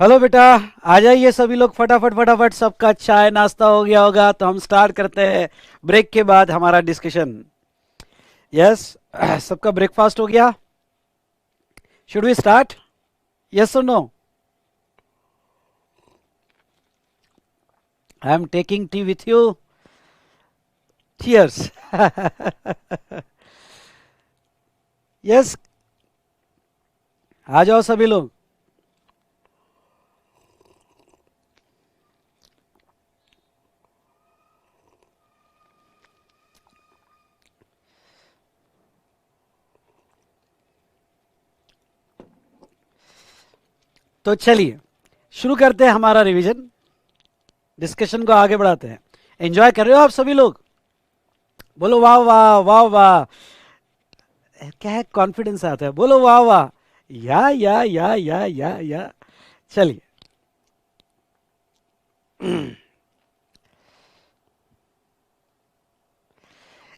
Hello बेटा। आ जाइए सभी लोग, फटाफट फटाफट। सबका चाय नाश्ता हो गया होगा तो हम स्टार्ट करते हैं ब्रेक के बाद हमारा डिस्कशन। यस। सबका ब्रेकफास्ट हो गया? Should we start? यस और no? I am taking tea with you. Cheers. Yes. आ जाओ सभी लोग। तो चलिए शुरू करते हैं हमारा रिवीजन। डिस्कशन को आगे बढ़ाते हैं। एंजॉय कर रहे हो आप सभी लोग? बोलो वाह वाह वाह वाह। क्या है, कॉन्फिडेंस आता है, बोलो वाह वाह। या चलिए।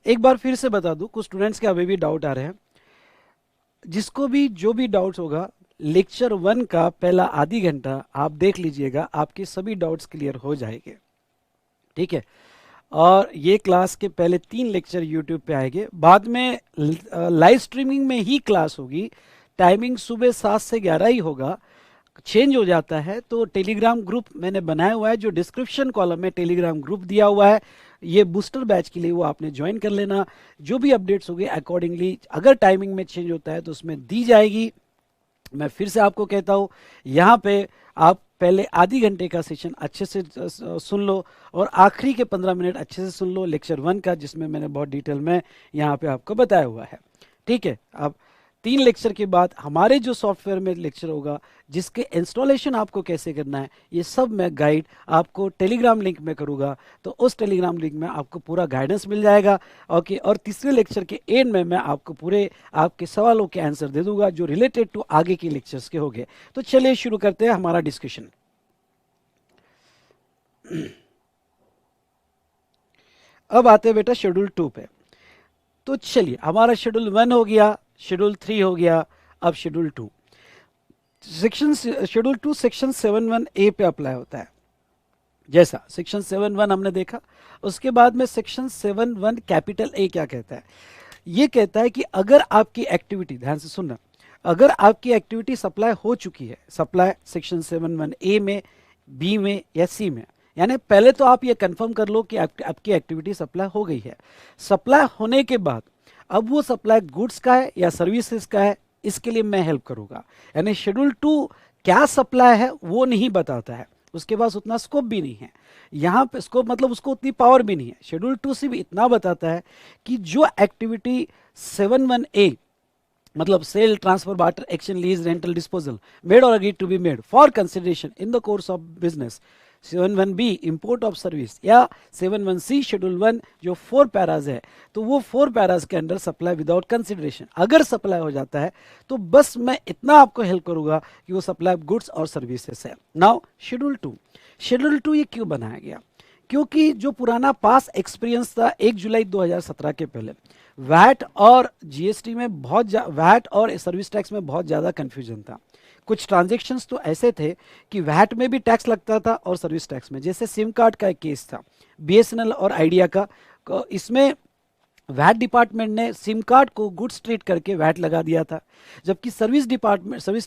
एक बार फिर से बता दूं, कुछ स्टूडेंट्स के अभी भी डाउट आ रहे हैं। जिसको भी जो भी डाउट्स होगा, लेक्चर वन का पहला आधी घंटा आप देख लीजिएगा, आपके सभी डाउट्स क्लियर हो जाएंगे। ठीक है। और ये क्लास के पहले 3 लेक्चर यूट्यूब पे आएंगे, बाद में लाइव स्ट्रीमिंग में ही क्लास होगी। टाइमिंग सुबह 7 से 11 ही होगा। चेंज हो जाता है तो टेलीग्राम ग्रुप मैंने बनाया हुआ है, जो डिस्क्रिप्शन कॉलम में टेलीग्राम ग्रुप दिया हुआ है। ये बूस्टर बैच के लिए, वो आपने ज्वाइन कर लेना। जो भी अपडेट्स होंगे अकॉर्डिंगली, अगर टाइमिंग में चेंज होता है तो उसमें दी जाएगी। मैं फिर से आपको कहता हूँ, यहाँ पे आप पहले आधी घंटे का सेशन अच्छे से सुन लो, और आखिरी के 15 मिनट अच्छे से सुन लो लेक्चर वन का, जिसमें मैंने बहुत डिटेल में यहाँ पे आपको बताया हुआ है। ठीक है। अब 3 लेक्चर के बाद हमारे जो सॉफ्टवेयर में लेक्चर होगा, जिसके इंस्टॉलेशन आपको कैसे करना है, ये सब मैं गाइड आपको टेलीग्राम लिंक में करूँगा। तो उस टेलीग्राम लिंक में आपको पूरा गाइडेंस मिल जाएगा। ओके। और तीसरे लेक्चर के एंड में मैं आपको पूरे आपके सवालों के आंसर दे दूंगा, जो रिलेटेड टू आगे के लेक्चर्स के होंगे। तो चलिए शुरू करते हैं हमारा डिस्कशन। अब आते हैं बेटा शेड्यूल 2 पे। तो चलिए, हमारा शेड्यूल 1 हो गया, शेड्यूल 3 हो गया, अब schedule 2। Section schedule 2 section 7(1)(a) पे अप्लाई होता है। जैसा सेक्शन 7(1) हमने देखा, उसके बाद में सेक्शन 7(1) कैपिटल ए क्या कहता है? ये कहता है कि अगर आपकी एक्टिविटी, ध्यान से सुनना, अगर आपकी एक्टिविटी सप्लाई हो चुकी है, सप्लाई सेक्शन 7(1)(a) में, बी में या सी में, यानी पहले तो आप ये कंफर्म कर लो कि आपकी एक्टिविटी सप्लाई हो गई है। सप्लाई होने के बाद अब वो सप्लाई गुड्स का है या सर्विसेज का है, इसके लिए मैं हेल्प करूंगा। यानी शेड्यूल 2 क्या सप्लाई है वो नहीं बताता है, उसके पास उतना स्कोप भी नहीं है। यहाँ पे स्कोप मतलब उसको उतनी पावर भी नहीं है। शेड्यूल 2 सिर्फ इतना बताता है कि जो एक्टिविटी 7(1)(a, मतलब sale, transfer, barter, exchange, lease, rental, disposal, made और agreed to be made for consideration in the course of business, 7(1)(b import of service, या 7(1)(c शेड्यूल 1 जो 4 पैराज है, तो वो 4 पैराज के अंडर सप्लाई विदाउट कंसिडरेशन अगर supply हो जाता है, तो बस मैं इतना आपको हेल्प करूंगा कि वो सप्लाई गुड्स और सर्विसेज है। Now schedule 2। शेड्यूल 2 ये क्यों बनाया गया? क्योंकि जो पुराना पास एक्सपीरियंस था 1 जुलाई 2017 के पहले, वैट और जीएसटी में वैट और सर्विस टैक्स में बहुत ज़्यादा कन्फ्यूजन था। कुछ ट्रांजेक्शन्स तो ऐसे थे कि वैट में भी टैक्स लगता था और सर्विस टैक्स में, जैसे सिम कार्ड का एक केस था, बीएसएनएल और आइडिया का। इसमें वैट डिपार्टमेंट ने सिम कार्ड को गुड्स ट्रीट करके वैट लगा दिया था, जबकि सर्विस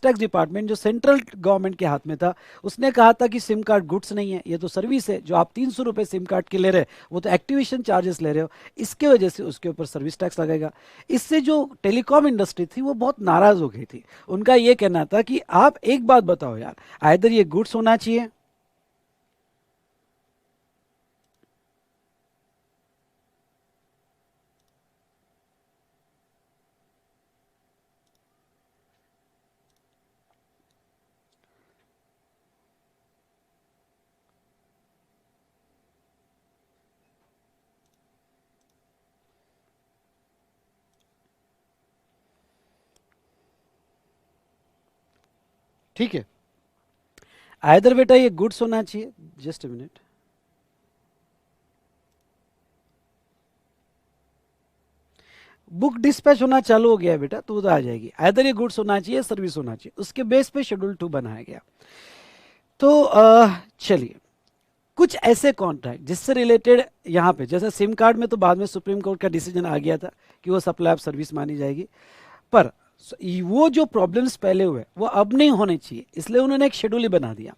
टैक्स डिपार्टमेंट जो सेंट्रल गवर्नमेंट के हाथ में था, उसने कहा था कि सिम कार्ड गुड्स नहीं है, ये तो सर्विस है। जो आप 300 रुपये सिम कार्ड के ले रहे हो वो तो एक्टिवेशन चार्जेस ले रहे हो, इसके वजह से उसके ऊपर सर्विस टैक्स लगेगा। इससे जो टेलीकॉम इंडस्ट्री थी वो बहुत नाराज हो गई थी। उनका ये कहना था कि आप एक बात बताओ यार, आइदर ये गुड्स होना चाहिए। ठीक है, आइदर बेटा ये गुड्स होना चाहिए। Just a minute. Book dispatch होना चालू हो गया है बेटा, तो वो तो आ जाएगी। आइदर ये गुड्स होना चाहिए, सर्विस होना चाहिए, उसके बेस पे शेड्यूल 2 बनाया गया। तो चलिए, कुछ ऐसे कॉन्ट्रैक्ट जिससे रिलेटेड यहाँ पे, जैसे सिम कार्ड में तो बाद में सुप्रीम कोर्ट का डिसीजन आ गया था कि वो सप्लाई ऑफ सर्विस मानी जाएगी, पर वो जो प्रॉब्लम्स पहले हुए वो अब नहीं होने चाहिए, इसलिए उन्होंने एक शेड्यूल ही बना दिया।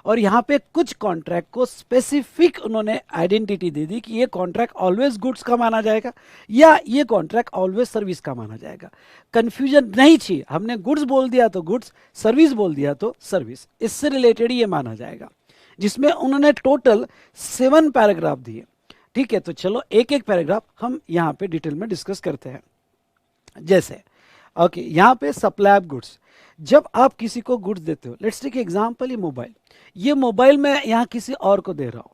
और यहाँ पे कुछ कॉन्ट्रैक्ट को स्पेसिफिक उन्होंने आइडेंटिटी दे दी कि ये कॉन्ट्रैक्ट ऑलवेज गुड्स का माना जाएगा या ये कॉन्ट्रैक्ट ऑलवेज सर्विस का माना जाएगा। कंफ्यूजन नहीं चाहिए, हमने गुड्स बोल दिया तो गुड्स, सर्विस बोल दिया तो सर्विस, इससे रिलेटेड ये माना जाएगा, जिसमें उन्होंने टोटल 7 पैराग्राफ दिए। ठीक है, तो चलो एक एक पैराग्राफ हम यहाँ पे डिटेल में डिस्कस करते हैं। जैसे ओके, यहाँ पे सप्लाई ऑफ गुड्स, जब आप किसी को गुड्स देते हो, लेट्स टेक एग्जांपल, ये मोबाइल मैं यहाँ किसी और को दे रहा हूँ,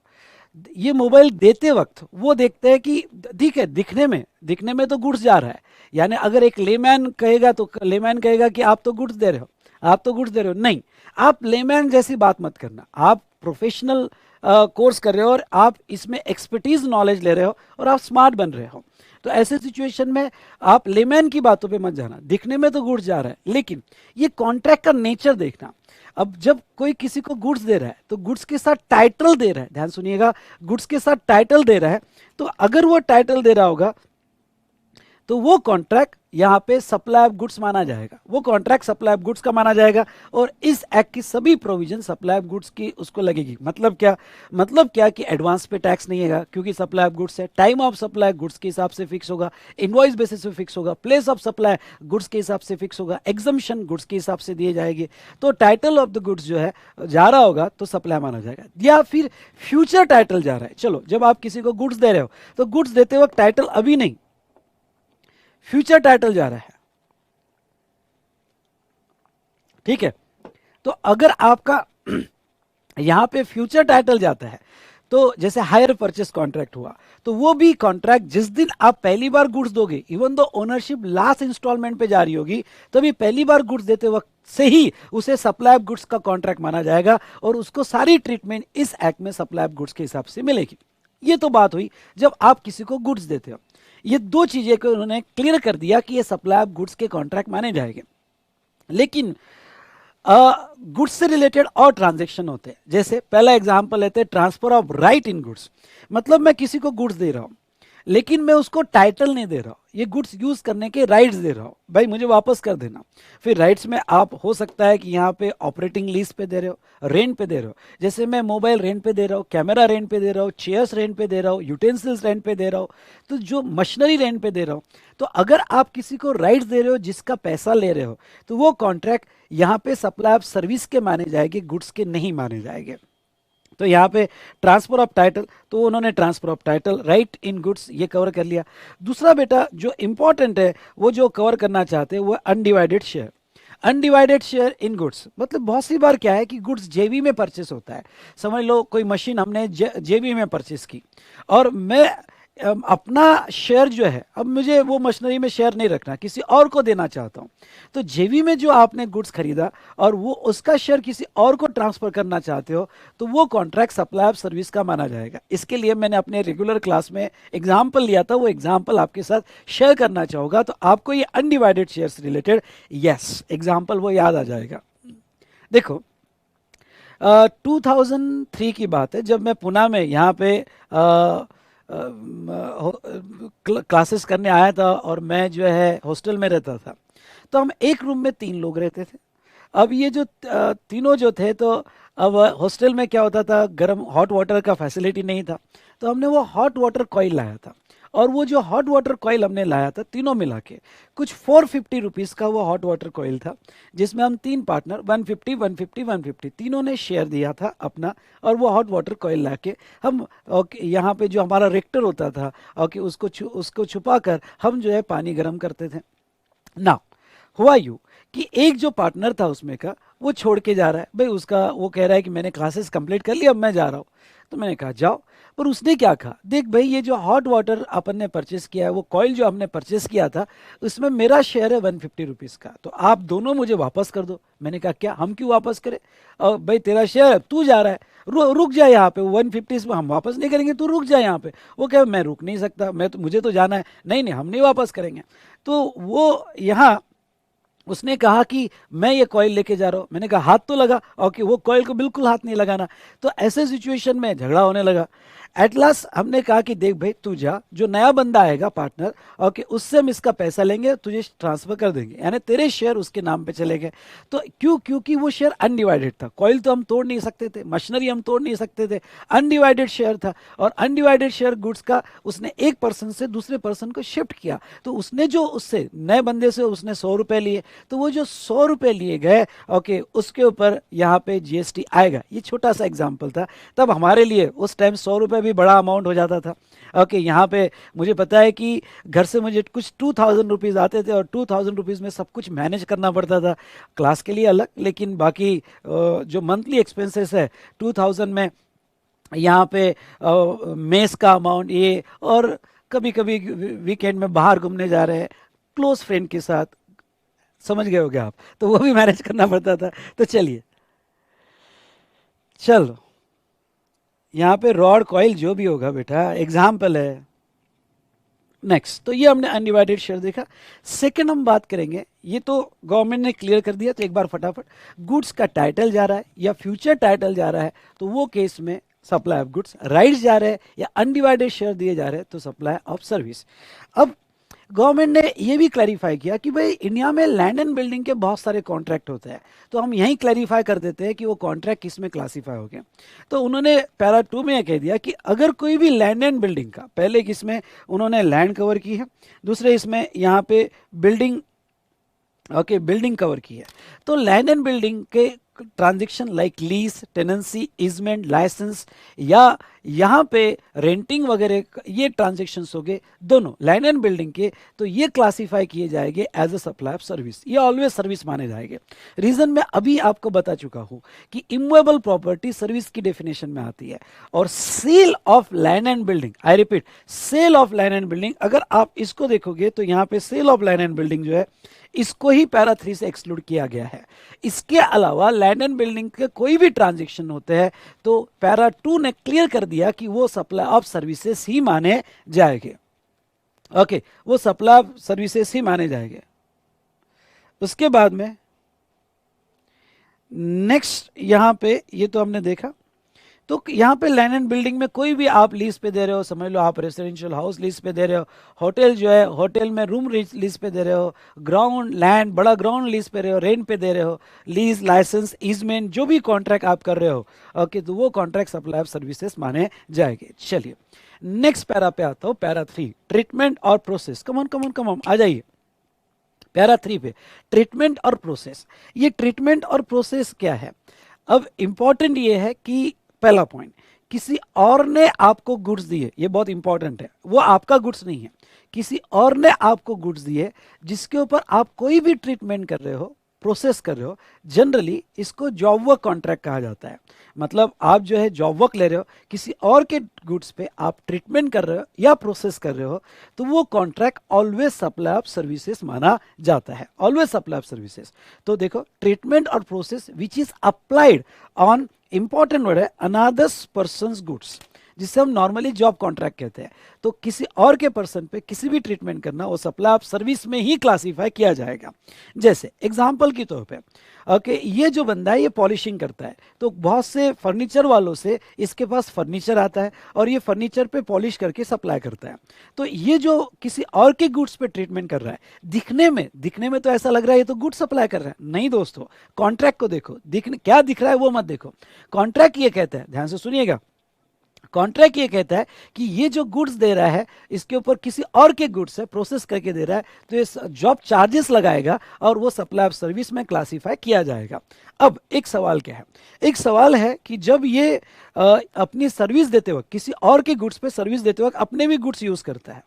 ये मोबाइल देते वक्त वो देखते हैं कि ठीक है, दिखने में तो गुड्स जा रहा है, यानी अगर एक लेमैन कहेगा तो लेमैन कहेगा कि आप तो गुड्स दे रहे हो, आप तो गुड्स दे रहे हो। नहीं, आप लेमैन जैसी बात मत करना, आप प्रोफेशनल कोर्स कर रहे हो और आप इसमें एक्सपर्टीज नॉलेज ले रहे हो और आप स्मार्ट बन रहे हो। तो ऐसे सिचुएशन में आप लेमैन की बातों पे मत जाना, दिखने में तो गुड्स जा रहा है, लेकिन ये कॉन्ट्रैक्ट का नेचर देखना। अब जब कोई किसी को गुड्स दे रहा है तो गुड्स के साथ टाइटल दे रहा है, ध्यान सुनिएगा, गुड्स के साथ टाइटल दे रहा है, तो अगर वो टाइटल दे रहा होगा तो वो कॉन्ट्रैक्ट यहाँ पे सप्लाई ऑफ गुड्स माना जाएगा, वो कॉन्ट्रैक्ट सप्लाई ऑफ गुड्स का माना जाएगा। और इस एक्ट की सभी प्रोविजन सप्लाई ऑफ गुड्स की उसको लगेगी। मतलब क्या कि एडवांस पे टैक्स नहीं है क्योंकि सप्लाई ऑफ गुड्स है, टाइम ऑफ सप्लाई गुड्स के हिसाब से फिक्स होगा, इनवॉइस बेसिस पे फिक्स होगा, प्लेस ऑफ सप्लाई गुड्स के हिसाब से फिक्स होगा, एग्जम्पशन गुड्स के हिसाब से दिए जाएंगे। तो टाइटल ऑफ द गुड्स जो है जा रहा होगा तो सप्लाई माना जाएगा। या फिर फ्यूचर टाइटल जा रहा है, चलो जब आप किसी को गुड्स दे रहे हो तो गुड्स देते वक्त टाइटल अभी नहीं, फ्यूचर टाइटल जा रहा है। ठीक है, तो अगर आपका यहां पे फ्यूचर टाइटल जाता है तो जैसे हायर परचेस कॉन्ट्रैक्ट हुआ, तो वो भी कॉन्ट्रैक्ट जिस दिन आप पहली बार गुड्स दोगे, even though ownership last instalment पे जा रही होगी, तभी पहली बार गुड्स देते वक्त से ही उसे सप्लाई ऑफ गुड्स का कॉन्ट्रैक्ट माना जाएगा और उसको सारी ट्रीटमेंट इस एक्ट में सप्लाई ऑफ गुड्स के हिसाब से मिलेगी। ये तो बात हुई जब आप किसी को गुड्स देते हो। ये दो चीजें को उन्होंने क्लियर कर दिया कि ये सप्लाई ऑफ गुड्स के कॉन्ट्रैक्ट माने जाएंगे। लेकिन गुड्स से रिलेटेड और ट्रांजैक्शन होते हैं, जैसे पहला एग्जांपल लेते हैं, transfer of right in goods. मतलब मैं किसी को गुड्स दे रहा हूं लेकिन मैं उसको टाइटल नहीं दे रहा हूं, ये गुड्स यूज करने के राइट्स दे रहा हूं, भाई मुझे वापस कर देना। फिर राइट्स में आप हो सकता है कि यहाँ पे ऑपरेटिंग लीज पे दे रहे हो, रेंट पे दे रहे हो, जैसे मैं मोबाइल रेंट पे दे रहा हूँ, कैमरा रेंट पे दे रहा हूँ, चेयर्स रेंट पे दे रहा हूँ, यूटेंसिल्स रेंट पे दे रहा हूँ, तो जो मशीनरी रेंट पे दे रहा हूँ। तो अगर आप किसी को राइट्स दे रहे हो जिसका पैसा ले रहे हो, तो वो कॉन्ट्रैक्ट यहाँ पे सप्लाई ऑफ सर्विस के माने जाएंगे, गुड्स के नहीं माने जाएंगे। तो यहाँ पे ट्रांसफर ऑफ टाइटल, तो उन्होंने transfer of title, right in goods ये कवर कर लिया। दूसरा बेटा जो इंपॉर्टेंट है वो जो कवर करना चाहते हैं वो undivided share. Undivided share in goods मतलब बहुत सी बार क्या है कि गुड्स जेवी में परचेस होता है, समझ लो कोई मशीन हमने जेवी में परचेस की और मैं अपना शेयर जो है, अब मुझे वो मशीनरी में शेयर नहीं रखना, किसी और को देना चाहता हूं, तो जेवी में जो आपने गुड्स खरीदा और वो उसका शेयर किसी और को ट्रांसफर करना चाहते हो, तो वो कॉन्ट्रैक्ट सप्लाई ऑफ सर्विस का माना जाएगा। इसके लिए मैंने अपने रेगुलर क्लास में एग्जाम्पल लिया था, वो एग्जाम्पल आपके साथ शेयर करना चाहूंगा, तो आपको ये अनडिवाइडेड शेयर से रिलेटेड यस एग्जाम्पल वो याद आ जाएगा। देखो 2003 की बात है, जब मैं पुणे में यहाँ पे क्लासेस करने आया था और मैं जो है हॉस्टल में रहता था, तो हम एक रूम में 3 लोग रहते थे। अब ये जो तीनों जो थे, तो अब हॉस्टल में क्या होता था, गर्म हॉट वाटर का फैसिलिटी नहीं था, तो हमने वो हॉट वाटर कॉइल लाया था। और वो जो हॉट वाटर कॉइल हमने लाया था तीनों मिला के कुछ 450 रुपीज़ का वो हॉट वाटर कॉइल था, जिसमें हम 3 पार्टनर 150 150 150 तीनों ने शेयर दिया था अपना। और वो हॉट वाटर कॉइल ला के हम यहाँ पे जो हमारा रेक्टर होता था उसको छुपा कर हम जो है पानी गर्म करते थे ना। हुआ यूँ कि एक जो पार्टनर था उसमें का वो छोड़ के जा रहा है, भाई उसका वो कह रहा है कि मैंने क्लासेस कंप्लीट कर ली, अब मैं जा रहा हूँ। तो मैंने कहा जाओ, पर उसने क्या कहा, देख भाई ये जो हॉट वाटर अपन ने परचेस किया है, वो कॉइल जो हमने परचेस किया था उसमें मेरा शेयर है 150 रुपीज़ का, तो आप दोनों मुझे वापस कर दो। मैंने कहा क्या, हम क्यों वापस करें, और भाई तेरा शेयर है, तू जा रहा है, रुक जा यहाँ पे, 150 में हम वापस नहीं करेंगे, तू रुक जा यहाँ पे। वो कहे मैं रुक नहीं सकता, मुझे तो जाना है, नहीं हम नहीं वापस करेंगे। तो वो यहाँ उसने कहा कि मैं ये कॉइल लेके जा रहा हूं, मैंने कहा हाथ तो लगा, ओके, वो कॉइल को बिल्कुल हाथ नहीं लगाना। तो ऐसे सिचुएशन में झगड़ा होने लगा। एट लास्ट हमने कहा कि देख भाई, तू जा, जो नया बंदा आएगा पार्टनर, ओके, उससे हम इसका पैसा लेंगे, तुझे ट्रांसफर कर देंगे, यानी तेरे शेयर उसके नाम पे चले गए। तो क्यों? क्योंकि वो शेयर अनडिवाइडेड था। कॉइल तो हम तोड़ नहीं सकते थे, मशीनरी हम तोड़ नहीं सकते थे, अनडिवाइडेड शेयर था। और अनडिवाइडेड शेयर गुड्स का उसने एक पर्सन से दूसरे पर्सन को शिफ्ट किया। तो उसने जो उससे नए बंदे से उसने 100 रुपए लिए, तो वो जो 100 रुपए लिए गए, ओके, उसके ऊपर यहाँ पे जीएसटी आएगा। ये छोटा सा एग्जाम्पल था। तब हमारे लिए उस टाइम 100 रुपए भी बड़ा अमाउंट हो जाता था। ओके, यहाँ पे मुझे पता है कि घर से मुझे कुछ 2000 रुपीज़ आते थे और 2000 रुपीज़ में सब कुछ मैनेज करना पड़ता था, क्लास के लिए अलग, लेकिन बाकी जो मंथली एक्सपेंसेस है 2000 में, यहाँ पे मेस का अमाउंट ये, और कभी कभी वीकेंड में बाहर घूमने जा रहे हैं क्लोज फ्रेंड के साथ, समझ गए होगे आप, तो वो भी मैनेज करना पड़ता था। तो चलिए, चलो, यहाँ पे रॉड कॉइल जो भी होगा बेटा एग्जाम्पल है। नेक्स्ट, तो ये हमने अनडिवाइडेड शेयर देखा। सेकंड हम बात करेंगे, ये तो गवर्नमेंट ने क्लियर कर दिया, तो एक बार फटाफट, गुड्स का टाइटल जा रहा है या फ्यूचर टाइटल जा रहा है, तो वो केस में सप्लाई ऑफ गुड्स। राइट्स जा रहे हैं या अनडिवाइडेड शेयर दिए जा रहे हैं, तो सप्लाई ऑफ सर्विस। अब गवर्नमेंट ने ये भी क्लैरिफाई किया कि भाई इंडिया में लैंड एंड बिल्डिंग के बहुत सारे कॉन्ट्रैक्ट होते हैं, तो हम यहीं क्लैरिफाई कर देते हैं कि वो कॉन्ट्रैक्ट किस में क्लासीफाई हो गए। तो उन्होंने पैरा 2 में यह कह दिया कि अगर कोई भी लैंड एंड बिल्डिंग का, पहले किसमें उन्होंने लैंड कवर की है, दूसरे इसमें यहाँ पे बिल्डिंग, ओके, बिल्डिंग कवर की है, तो लैंड एंड बिल्डिंग के transaction like lease, tenancy, easement, licence या यहाँ पे रेंटिंग वगैरह, ये ट्रांजेक्शन्स हो गए दोनों लैंड एंड बिल्डिंग के, तो ये क्लासीफाई किए जाएंगे as a supply of service, ये ऑलवेज सर्विस माने जाएंगे। रीजन मैं अभी आपको बता चुका हूँ कि इमूवेबल प्रॉपर्टी सर्विस की डेफिनेशन में आती है, और sale of land and building, I repeat, sale of land and building, अगर आप इसको देखोगे तो यहाँ पे sale of land and building जो है, इसको ही पैरा 3 से एक्सक्लूड किया गया है। इसके अलावा लैंड एंड बिल्डिंग के कोई भी ट्रांजेक्शन होते हैं, तो पैरा 2 ने क्लियर कर दिया कि वो सप्लाई ऑफ सर्विसेज ही माने जाएंगे। ओके, वो सप्लाई ऑफ सर्विसेज ही माने जाएंगे। उसके बाद में नेक्स्ट यहां पे, ये तो हमने देखा, तो यहाँ पे लैंड एंड बिल्डिंग में कोई भी आप लीज पे दे रहे हो, समझ लो आप रेसिडेंशियल हाउस लीज पे दे रहे हो, होटल जो है होटल में रूम लीज पे दे रहे हो, ग्राउंड लैंड बड़ा ग्राउंड लीज पे रहे हो, रेंट पे दे रहे हो, लीज, लाइसेंस, ईजमेंट, जो भी कॉन्ट्रैक्ट आप कर रहे हो, ओके, तो वो कॉन्ट्रैक्ट सप्लाई ऑफ सर्विसेज माने जाएंगे। चलिए नेक्स्ट पैरा पे आता हूँ, पैरा 3, ट्रीटमेंट और प्रोसेस। कमन कमन कमन आ जाइए पैरा 3 पे, ट्रीटमेंट और प्रोसेस। ये ट्रीटमेंट और प्रोसेस क्या है? अब इंपॉर्टेंट ये है कि पहला पॉइंट, किसी और ने आपको गुड्स दिए, ये बहुत इंपॉर्टेंट है, वो आपका गुड्स नहीं है, किसी और ने आपको गुड्स दिए जिसके ऊपर आप कोई भी ट्रीटमेंट कर रहे हो, प्रोसेस कर रहे हो, जनरली इसको जॉब वर्क कॉन्ट्रैक्ट कहा जाता है। मतलब आप जो है जॉब वर्क ले रहे हो, किसी और के गुड्स पे आप ट्रीटमेंट कर रहे हो या प्रोसेस कर रहे हो, तो वो contract always supply of services माना जाता है, ऑलवेज सप्लाई ऑफ सर्विसेज। तो देखो, ट्रीटमेंट और process which is applied on, important word है, अनदर्स पर्सन्स गुड्स, जिसे हम नॉर्मली जॉब कॉन्ट्रैक्ट कहते हैं। तो किसी और के पर्सन पे किसी भी ट्रीटमेंट करना, वो सप्लाई ऑफ सर्विस में ही क्लासीफाई किया जाएगा। जैसे एग्जांपल के तौर पे, ओके, ये जो बंदा है ये पॉलिशिंग करता है, तो बहुत से फर्नीचर वालों से इसके पास फर्नीचर आता है और ये फर्नीचर पे पॉलिश करके सप्लाई करता है। तो ये जो किसी और के गुड्स पे ट्रीटमेंट कर रहा है, दिखने में तो ऐसा लग रहा है ये तो गुड सप्लाई कर रहा है, नहीं दोस्तों, कॉन्ट्रैक्ट को देखो, दिखने क्या दिख रहा है वो मत देखो। कॉन्ट्रैक्ट ये कहता है, ध्यान से सुनिएगा, कॉन्ट्रैक्ट ये कहता है कि ये जो गुड्स दे रहा है इसके ऊपर किसी और के गुड्स है प्रोसेस करके दे रहा है, तो ये जॉब चार्जेस लगाएगा और वो सप्लाई ऑफ सर्विस में क्लासीफाई किया जाएगा। अब एक सवाल क्या है, एक सवाल है कि जब ये अपनी सर्विस देते वक्त, किसी और के गुड्स पे सर्विस देते वक्त अपने भी गुड्स यूज करता है,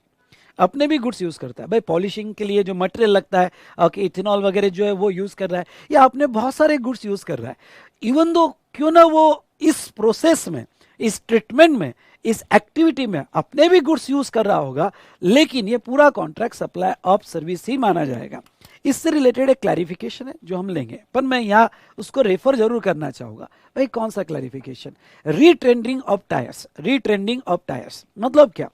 अपने भी गुड्स यूज करता है, भाई पॉलिशिंग के लिए जो मटेरियल लगता है, इथेनॉल वगैरह जो है वो यूज कर रहा है, या अपने बहुत सारे गुड्स यूज कर रहा है, इवन दो क्यों ना वो इस प्रोसेस में, इस ट्रीटमेंट में, इस एक्टिविटी में अपने भी गुड्स यूज कर रहा होगा, लेकिन ये पूरा कॉन्ट्रैक्ट सप्लाई ऑफ सर्विस ही माना जाएगा। इससे रिलेटेड एक क्लैरिफिकेशन है जो हम लेंगे, पर मैं यहाँ उसको रेफर जरूर करना चाहूंगा। भाई कौन सा clarification? Retreading of tyres. Retreading of tyres मतलब क्या?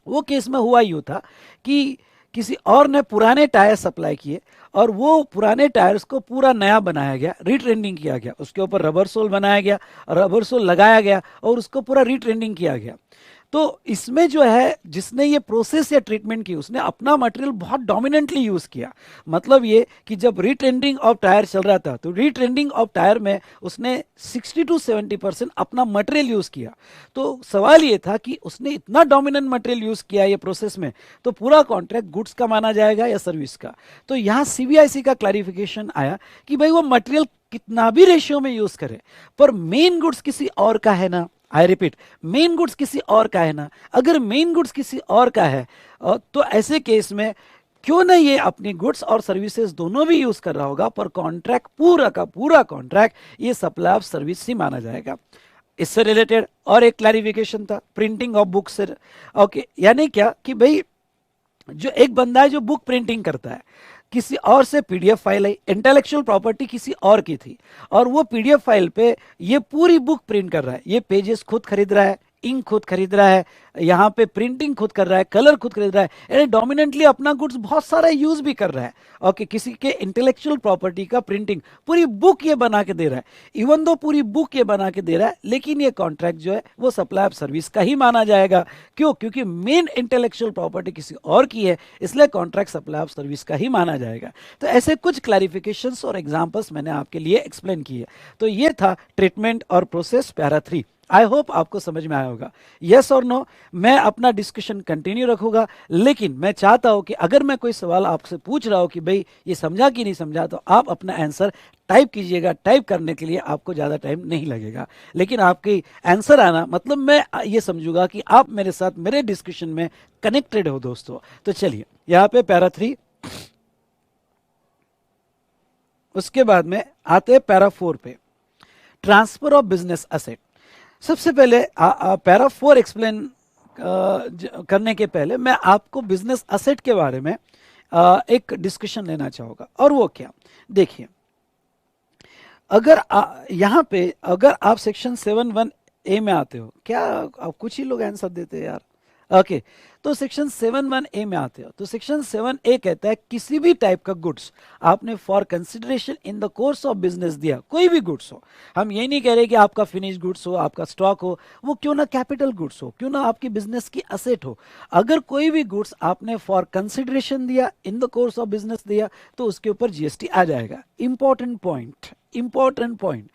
वो केस में हुआ यूं था कि किसी और ने पुराने टायर सप्लाई किए और वो पुराने टायर्स को पूरा नया बनाया गया, रीट्रेंडिंग किया गया, उसके ऊपर रबर सोल बनाया गया, रबर सोल लगाया गया और उसको पूरा रीट्रेंडिंग किया गया। तो इसमें जो है जिसने ये प्रोसेस या ट्रीटमेंट की उसने अपना मटेरियल बहुत डोमिनेंटली यूज किया। मतलब ये कि जब रीट्रेंडिंग ऑफ टायर चल रहा था तो रीट्रेंडिंग ऑफ टायर में उसने 60 to 70% अपना मटेरियल यूज किया। तो सवाल ये था कि उसने इतना डोमिनेंट मटेरियल यूज किया ये प्रोसेस में, तो पूरा कॉन्ट्रैक्ट गुड्स का माना जाएगा या सर्विस का। तो यहाँ सीबीआईसी का क्लैरिफिकेशन आया कि भाई वो मटेरियल कितना भी रेशियो में यूज करे पर मेन गुड्स किसी और का है ना। आई रिपीट, मेन गुड्स किसी और का है ना। अगर मेन गुड्स किसी और का है तो ऐसे केस में क्यों ना ये अपनी गुड्स और सर्विसेज दोनों भी यूज कर रहा होगा, पर कॉन्ट्रैक्ट पूरा का पूरा कॉन्ट्रैक्ट ये सप्लाई ऑफ सर्विस ही माना जाएगा। इससे रिलेटेड और एक क्लैरिफिकेशन था प्रिंटिंग ऑफ बुक्स से। ओके, यानी क्या कि भाई जो एक बंदा है जो बुक प्रिंटिंग करता है, किसी और से पीडीएफ फाइल आई, इंटेलेक्चुअल प्रॉपर्टी किसी और की थी और वो पीडीएफ फाइल पे ये पूरी बुक प्रिंट कर रहा है, ये पेजेस खुद खरीद रहा है, इंक खुद खरीद रहा है, यहाँ पे प्रिंटिंग खुद कर रहा है, कलर खुद खरीद रहा है, यानी डोमिनेंटली अपना गुड्स बहुत सारा यूज भी कर रहा है। ओके, किसी के इंटेलेक्चुअल प्रॉपर्टी का प्रिंटिंग पूरी बुक ये बना के दे रहा है। इवन दो पूरी बुक ये बना के दे रहा है, लेकिन ये कॉन्ट्रैक्ट जो है वो सप्लाई ऑफ सर्विस का ही माना जाएगा। क्यों? क्योंकि मेन इंटेलेक्चुअल प्रॉपर्टी किसी और की है, इसलिए कॉन्ट्रैक्ट सप्लाई ऑफ सर्विस का ही माना जाएगा। तो ऐसे कुछ क्लैरिफिकेशंस और एग्जांपल्स मैंने आपके लिए एक्सप्लेन किए। तो ये था ट्रीटमेंट और प्रोसेस पैरा 3। आई होप आपको समझ में आया होगा। यस और नो, मैं अपना डिस्कशन कंटिन्यू रखूंगा, लेकिन मैं चाहता हूं कि अगर मैं कोई सवाल आपसे पूछ रहा हूं कि भाई ये समझा कि नहीं समझा, तो आप अपना आंसर टाइप कीजिएगा। टाइप करने के लिए आपको ज़्यादा टाइम नहीं लगेगा, लेकिन आपकी आंसर आना मतलब मैं ये समझूंगा कि आप मेरे साथ मेरे डिस्कशन में कनेक्टेड हो दोस्तों। तो चलिए यहाँ पे पैरा 3, उसके बाद में आते हैं पैरा 4 पे, ट्रांसफर ऑफ बिजनेस असेट। सबसे पहले पैरा 4 एक्सप्लेन करने के पहले मैं आपको बिजनेस असेट के बारे में एक डिस्कशन लेना चाहूँगा। और वो क्या, देखिए, अगर यहाँ पे अगर आप सेक्शन 7(1)(a) में आते हो, क्या आप कुछ ही लोग आंसर देते हैं यार। ओके, तो सेक्शन 7(1)(a) में आते हो तो सेक्शन 7(a) कहता है किसी भी टाइप का गुड्स आपने for consideration in the course of business दिया, कोई भी गुड्स हो, हम ये नहीं कह रहे कि आपका फिनिश गुड्स हो, आपका स्टॉक हो, वो क्यों ना कैपिटल गुड्स हो, क्यों ना आपकी बिजनेस की असेट हो, अगर कोई भी गुड्स आपने फॉर कंसिडरेशन दिया, इन द कोर्स ऑफ बिजनेस दिया, तो उसके ऊपर जीएसटी आ जाएगा। Important point, important point.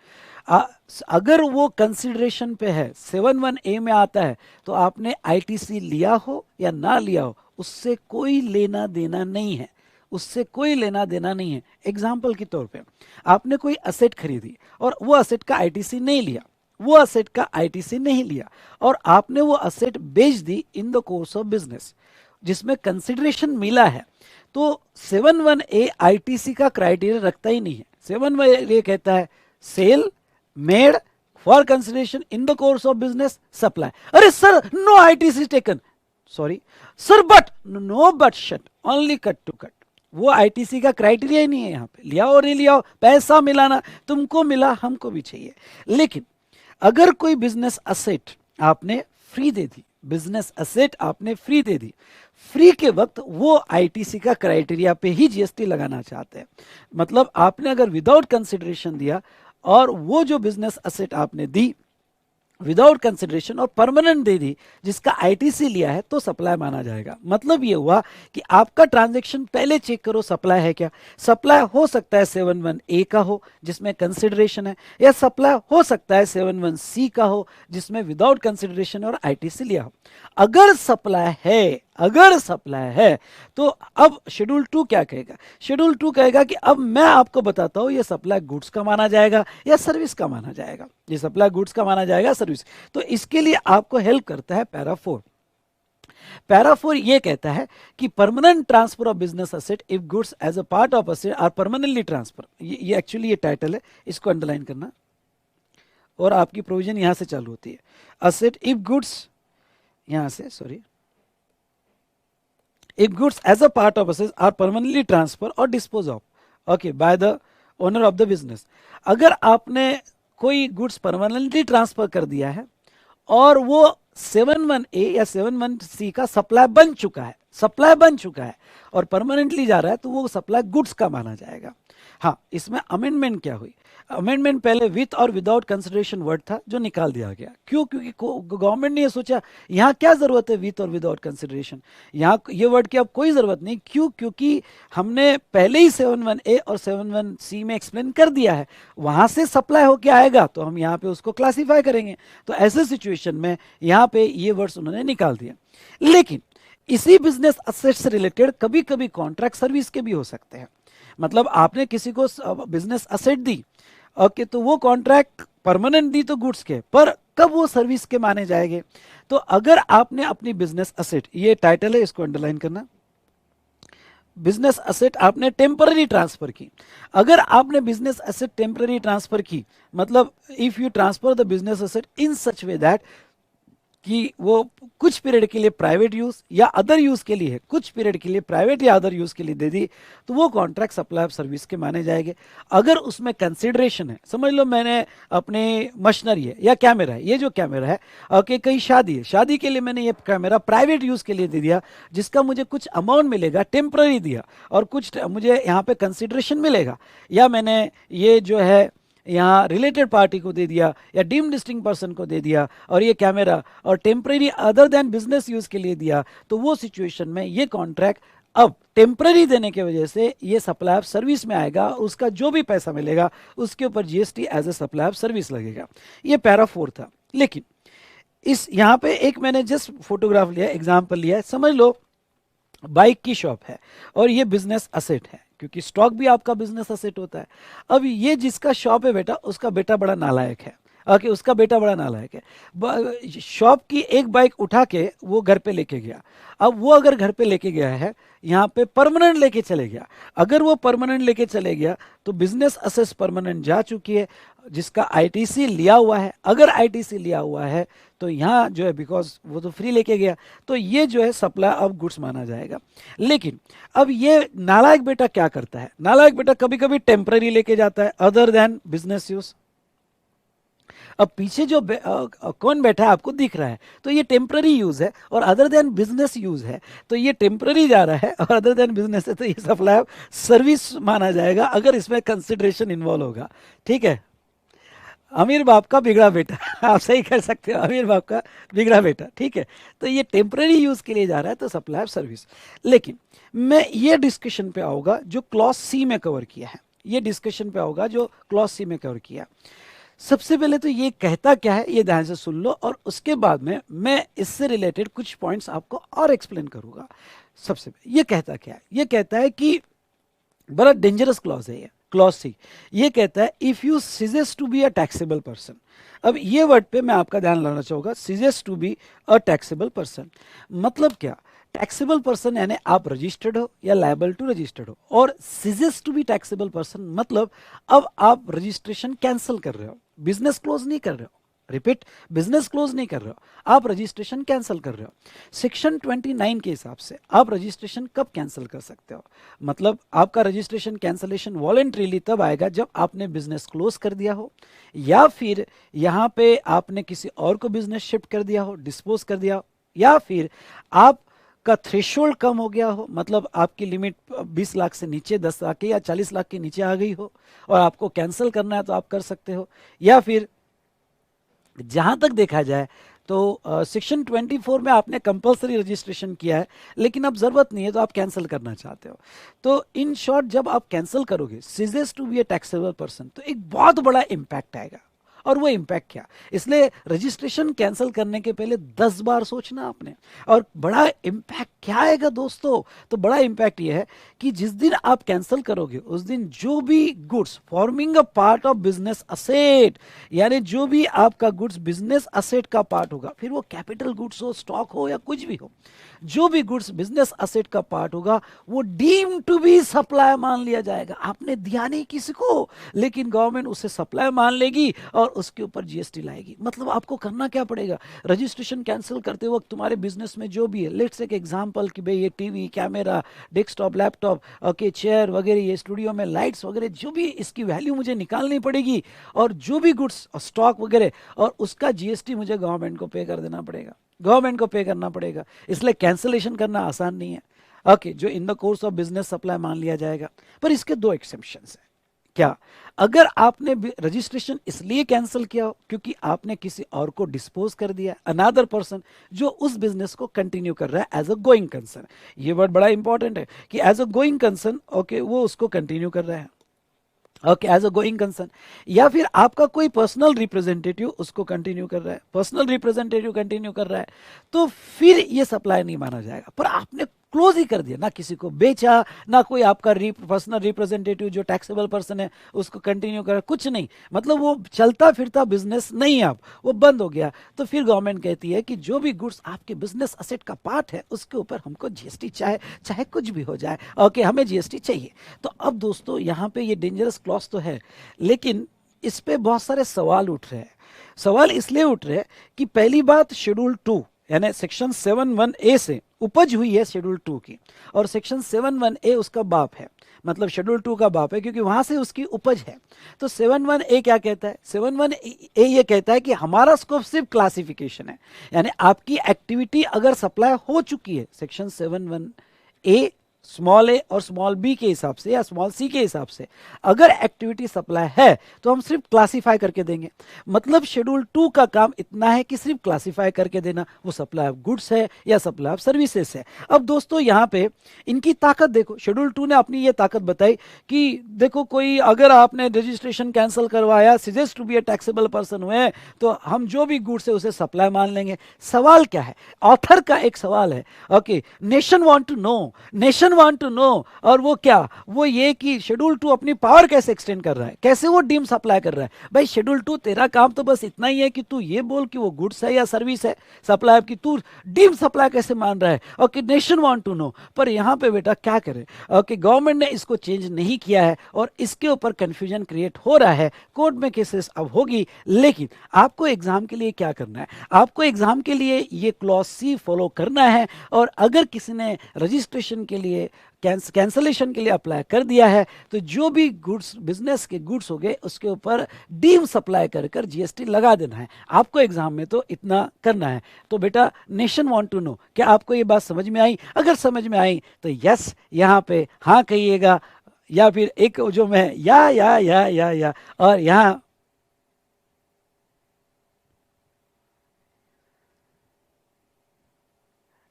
अगर वो कंसिडरेशन पे है, 7(1)(a) में आता है, तो आपने आईटीसी लिया हो या ना लिया हो, उससे कोई लेना देना नहीं है, उससे कोई लेना देना नहीं है। एग्जाम्पल के तौर पे आपने कोई असेट खरीदी और वो असेट का आईटीसी नहीं लिया, वो असेट का आईटीसी नहीं लिया और आपने वो असेट बेच दी in the course of business जिसमें कंसिडरेशन मिला है, तो 7(1)(a) आईटीसी का क्राइटेरिया रखता ही नहीं है। 7(1)(a) कहता है sale made for consideration in the course of business supply. अरे sir, no ITC taken, sorry sir, but no but shut, only cut to cut. वो आईटीसी का क्राइटेरिया ही नहीं है यहाँ पे, लिया और नहीं लिया, पैसा मिलाना, तुमको मिला हमको भी चाहिए। लेकिन अगर कोई बिजनेस असेट आपने फ्री दे दी, बिजनेस असेट आपने फ्री दे दी, फ्री के वक्त वो आईटीसी का क्राइटेरिया पे ही जीएसटी लगाना चाहते हैं। मतलब आपने अगर विदाउट कंसिडरेशन दिया और वो जो बिजनेस असेट आपने दी विदाउट कंसिडरेशन और परमानेंट दे दी जिसका आईटीसी लिया है, तो सप्लाई माना जाएगा। मतलब ये हुआ कि आपका ट्रांजैक्शन पहले चेक करो सप्लाई है क्या। सप्लाई हो सकता है 7(1)(a) का हो जिसमें कंसिडरेशन है, या सप्लाई हो सकता है 7(1)(c) का हो जिसमें विदाउट कंसिडरेशन और आईटीसी लिया हो। अगर सप्लाई है, अगर सप्लाई है, तो अब शेड्यूल 2 क्या कहेगा? शेड्यूल 2 कहेगा कि अब मैं आपको बताता हूं ये सप्लाई गुड्स का माना जाएगा या सर्विस का माना जाएगा। ये सप्लाई गुड्स का माना जाएगा सर्विस। तो इसके लिए आपको हेल्प करता है पैरा 4। पैरा 4 ये कहता है कि permanent transfer of business asset if goods as a part of asset are permanently transfer. ये एक्चुअली ये टाइटल है, इसको अंडरलाइन करना और आपकी प्रोविजन यहां से चालू होती है। असेट इफ गुड्स, यहां से sorry, if goods as a part of assets are permanently transferred or disposed of, okay, by the owner of the business। अगर आपने कोई गुड्स परमानेंटली ट्रांसफर कर दिया है और वो 7(1)(a) या 7(1)(c) का सप्लाई बन चुका है, सप्लाई बन चुका है और परमानेंटली जा रहा है तो वो सप्लाई गुड्स का माना जाएगा। हाँ, इसमें अमेंडमेंट क्या हुई, अमेंडमेंट पहले विथ और विदाउट कंसिडरेशन वर्ड था जो निकाल दिया गया। क्यों? क्योंकि गवर्नमेंट ने ये सोचा यहाँ क्या जरूरत है विथ और विदाउट कंसिडरेशन, यहाँ ये वर्ड की अब कोई जरूरत नहीं। क्यों? क्योंकि हमने पहले ही 71A और 71C में एक्सप्लेन कर दिया है, वहां से सप्लाई होके आएगा तो हम यहाँ पे उसको क्लासीफाई करेंगे। तो ऐसे सिचुएशन में यहाँ पे ये वर्ड्स उन्होंने निकाल दिया। लेकिन इसी बिजनेस असेट से रिलेटेड कभी कभी कॉन्ट्रैक्ट सर्विस के भी हो सकते हैं। मतलब आपने किसी को बिजनेस असेट दी, ओके, तो वो कॉन्ट्रैक्ट परमानेंट दी तो गुड्स के, पर कब वो सर्विस के माने जाएंगे? तो अगर आपने अपनी बिजनेस असेट, ये टाइटल है इसको अंडरलाइन करना, बिजनेस असेट आपने टेम्पररी ट्रांसफर की। अगर आपने बिजनेस असेट टेम्पररी ट्रांसफर की, मतलब if you transfer the business asset in such way that कि वो कुछ पीरियड के लिए प्राइवेट यूज या अदर यूज के लिए है, कुछ पीरियड के लिए प्राइवेट या अदर यूज के लिए दे दी, तो वो कॉन्ट्रैक्ट सप्लाई ऑफ सर्विस के माने जाएंगे। अगर उसमें कंसिडरेशन है, समझ लो मैंने अपने मशीनरी है या कैमरा है, ये जो कैमरा है, ओके, कहीं शादी है, शादी के लिए मैंने ये कैमरा प्राइवेट यूज के लिए दे दिया, जिसका मुझे कुछ अमाउंट मिलेगा, टेम्पररी दिया, और कुछ मुझे यहाँ पे कंसिडरेशन मिलेगा, या मैंने ये जो है यहाँ रिलेटेड पार्टी को दे दिया या डीम्ड डिस्टिंक्ट पर्सन को दे दिया, और ये कैमरा और temporary other than business use के लिए दिया, तो वो सिचुएशन में ये कॉन्ट्रैक्ट अब टेम्पररी देने की वजह से ये सप्लाई ऑफ सर्विस में आएगा। उसका जो भी पैसा मिलेगा उसके ऊपर GST as a supply of service लगेगा। ये पैरा 4 था। लेकिन इस यहाँ पे एक मैंने जस्ट फोटोग्राफ लिया, एग्जाम्पल लिया है। समझ लो बाइक की शॉप है और ये बिजनेस असेट है, क्योंकि स्टॉक भी आपका बिजनेस असेट होता है। अब ये जिसका शॉप है बेटा, उसका बेटा बड़ा नालायक है, ओके, उसका बेटा बड़ा नालायक है। शॉप की एक बाइक उठा के वो घर पे लेके गया। अब वो अगर घर पे लेके गया है, यहाँ पे परमानेंट लेके चले गया, अगर वो परमानेंट लेके चले गया तो बिजनेस असेस परमानेंट जा चुकी है, जिसका आईटीसी लिया हुआ है। अगर आईटीसी लिया हुआ है तो यहाँ जो है, बिकॉज वो तो फ्री लेके गया, तो ये जो है सप्लाई ऑफ गुड्स माना जाएगा। लेकिन अब ये नालायक बेटा क्या करता है? नालायक बेटा कभी कभी टेम्पररी लेके जाता है अदर देन बिजनेस यूज। अब पीछे जो कौन बैठा है आपको दिख रहा है, तो ये टेम्पररी यूज है और अदर देन बिजनेस यूज है, तो ये टेम्पररी जा रहा है और अदर देन बिजनेस है, तो ये सप्लाई ऑफ सर्विस माना जाएगा अगर इसमें कंसिडरेशन इन्वॉल्व होगा। ठीक है, अमीर बाप का बिगड़ा बेटा आप सही कर सकते हो, अमीर बाप का बिगड़ा बेटा। ठीक है, तो ये टेम्पररी यूज के लिए जा रहा है, तो सप्लाई ऑफ सर्विस। लेकिन मैं ये डिस्कशन पे आऊंगा जो क्लॉज सी में कवर किया है, ये डिस्कशन पे आऊंगा जो क्लॉज सी में कवर किया। सबसे पहले तो ये कहता क्या है ये ध्यान से सुन लो, और उसके बाद में मैं इससे रिलेटेड कुछ पॉइंट्स आपको और एक्सप्लेन करूंगा। सबसे पहले ये कहता क्या है? ये कहता है कि बड़ा डेंजरस क्लॉज है ये, क्लॉज सी। ये कहता है if you ceases to be a taxable person. अब ये वर्ड पे मैं आपका ध्यान लाना चाहूंगा, ceases to be a taxable person मतलब क्या? टैक्सेबल पर्सन यानी आप रजिस्टर्ड हो या लायबल टू रजिस्टर्ड हो, और ceases to be taxable person मतलब अब आप रजिस्ट्रेशन कैंसिल कर रहे हो, बिजनेस क्लोज नहीं कर रहे हो। रिपीट, बिजनेस क्लोज नहीं कर रहे हो, आप रजिस्ट्रेशन कैंसिल कर रहे हो। सेक्शन 29 के हिसाब से आप रजिस्ट्रेशन कब कैंसिल कर सकते हो? मतलब आपका रजिस्ट्रेशन कैंसिलेशन वॉलेंट्रीली तब आएगा जब आपने बिजनेस क्लोज कर दिया हो, या फिर यहाँ पे आपने किसी और को बिजनेस शिफ्ट कर दिया हो, डिस्पोज कर दिया हो, या फिर आप का थ्रेशोल्ड कम हो गया हो, मतलब आपकी लिमिट 20 लाख से नीचे 10 लाख या 40 लाख के नीचे आ गई हो और आपको कैंसिल करना है तो आप कर सकते हो। या फिर जहां तक देखा जाए तो सेक्शन 24 में आपने कंपलसरी रजिस्ट्रेशन किया है लेकिन अब जरूरत नहीं है तो आप कैंसिल करना चाहते हो। तो इन शॉर्ट जब आप कैंसिल करोगे ceases to be a taxable person, तो एक बहुत बड़ा इंपैक्ट आएगा। और वो इम्पैक्ट क्या? इसलिए रजिस्ट्रेशन कैंसिल करने के पहले 10 बार सोचना आपने। और बड़ा इम्पैक्ट क्या आएगा दोस्तों? तो बड़ा इम्पैक्ट ये है कि जिस दिन आप कैंसिल करोगे उस दिन जो भी goods forming a part of business asset, यानी जो भी आपका गुड्स बिजनेस असेट का पार्ट होगा, फिर वो कैपिटल गुड्स हो, स्टॉक हो या कुछ भी हो, जो भी गुड्स बिजनेस असेट का पार्ट होगा वो डीम टू बी सप्लाई मान लिया जाएगा। आपने दिया नहीं किसी को, लेकिन गवर्नमेंट उसे सप्लाई मान लेगी और उसके ऊपर जीएसटी लाएगी। मतलब आपको करना क्या पड़ेगा? रजिस्ट्रेशन कैंसिल करते वक्त तुम्हारे बिजनेस में जो भी है, लेट्स एक एग्जांपल कि भाई ये TV, camera, desktop, laptop, okay, chair वगैरह, ये स्टूडियो में लाइट्स वगैरह, जो भी इसकी वैल्यू मुझे निकालनी पड़ेगी, और जो भी गुड्स स्टॉक वगैरह, और उसका जीएसटी मुझे गवर्नमेंट को पे कर देना पड़ेगा। गवर्नमेंट को पे करना पड़ेगा, इसलिए कैंसलेशन करना आसान नहीं है। ओके, जो इन the course of business supply मान लिया जाएगा। पर इसके दो एक्सेप्शंस हैं। क्या? अगर आपने रजिस्ट्रेशन इसलिए कैंसिल किया हो क्योंकि आपने किसी और को डिस्पोज कर दिया, अनदर पर्सन जो उस बिजनेस को कंटिन्यू कर रहा है एज अ गोइंग कंसर्न, ये वर्ड बड़ा इंपॉर्टेंट है कि as a going concern, okay, वो उसको कंटिन्यू कर रहा है, okay, as a going concern. या फिर आपका कोई पर्सनल रिप्रेजेंटेटिव उसको कंटिन्यू कर रहा है, पर्सनल रिप्रेजेंटेटिव कंटिन्यू कर रहा है, तो फिर ये सप्लाई नहीं माना जाएगा। पर आपने क्लोज ही कर दिया, ना किसी को बेचा, ना कोई आपका पर्सनल रिप्रेजेंटेटिव जो टैक्सेबल पर्सन है उसको कंटिन्यू कर, कुछ नहीं, मतलब वो चलता फिरता बिजनेस नहीं है, आप वो बंद हो गया। तो फिर गवर्नमेंट कहती है कि जो भी गुड्स आपके बिजनेस असेट का पार्ट है उसके ऊपर हमको जीएसटी, चाहे चाहे कुछ भी हो जाए, ओके, हमें जीएसटी चाहिए। तो अब दोस्तों यहाँ पे ये डेंजरस क्लॉज तो है, लेकिन इस पे बहुत सारे सवाल उठ रहे हैं। सवाल इसलिए उठ रहे हैं कि पहली बात, शेड्यूल 2 यानी सेक्शन 7(1)(a) से उपज हुई है शेड्यूल 2 की, और सेक्शन 7(1)(a) उसका बाप है, मतलब शेड्यूल 2 का बाप है, क्योंकि वहां से उसकी उपज है। तो 7(1)(a) क्या कहता है? 7(1)(a) ये कहता है कि हमारा स्कोप सिर्फ क्लासिफिकेशन है, यानी आपकी एक्टिविटी अगर सप्लाई हो चुकी है सेक्शन 7(1)(a), स्मॉल ए और स्मॉल बी के हिसाब से या स्मॉल सी के हिसाब से, अगर एक्टिविटी सप्लाई है तो हम सिर्फ क्लासिफाई करके देंगे। मतलब शेड्यूल 2 का काम इतना है कि सिर्फ क्लासिफाई करके देना, वो सप्लाई ऑफ गुड्स है या सप्लाई ऑफ सर्विसेज है। अब दोस्तों यहाँ पे इनकी ताकत देखो, शेड्यूल 2 ने अपनी ये ताकत बताई कि देखो, कोई अगर आपने रजिस्ट्रेशन कैंसिल करवाया, suggest to be a taxable person हुए, तो हम जो भी गुड्स है उसे सप्लाई मान लेंगे। सवाल क्या है? ऑथर का एक सवाल है, okay, nation want to know, nation want to know, और वो क्या? वो ये कि शेड्यूल 2 अपनी पावर कैसे एक्सटेंड कर रहा है, कैसे वो डीम सप्लाई कर रहा है। भाई शेड्यूल 2 तेरा काम तो बस इतना ही है कि तू ये बोल कि वो गुड्स है या सर्विस है सप्लाई की, तू डीम सप्लाई कैसे मान रहा है? Okay, nation want to know. पर यहाँ पे बेटा क्या करे, ओके, गवर्नमेंट ने इसको चेंज नहीं किया है और इसके ऊपर कंफ्यूजन क्रिएट हो रहा है, कोर्ट में केसेस अब होगी। लेकिन आपको एग्जाम के लिए क्या करना है? आपको एग्जाम के लिए ये क्लॉज सी फॉलो करना है, और अगर किसी ने रजिस्ट्रेशन के लिए कैंसलेशन के लिए अप्लाई कर दिया है तो जो भी गुड्स, बिजनेस के गुड्स हो गए, उसके ऊपर डीम सप्लाई कर कर जीएसटी लगा देना है। आपको एग्जाम में तो इतना करना है। तो बेटा, नेशन वांट टू नो, क्या आपको ये बात समझ में आई? अगर समझ में आई तो यस यहाँ पे हाँ कहिएगा, या फिर एक जो मैं या और यहाँ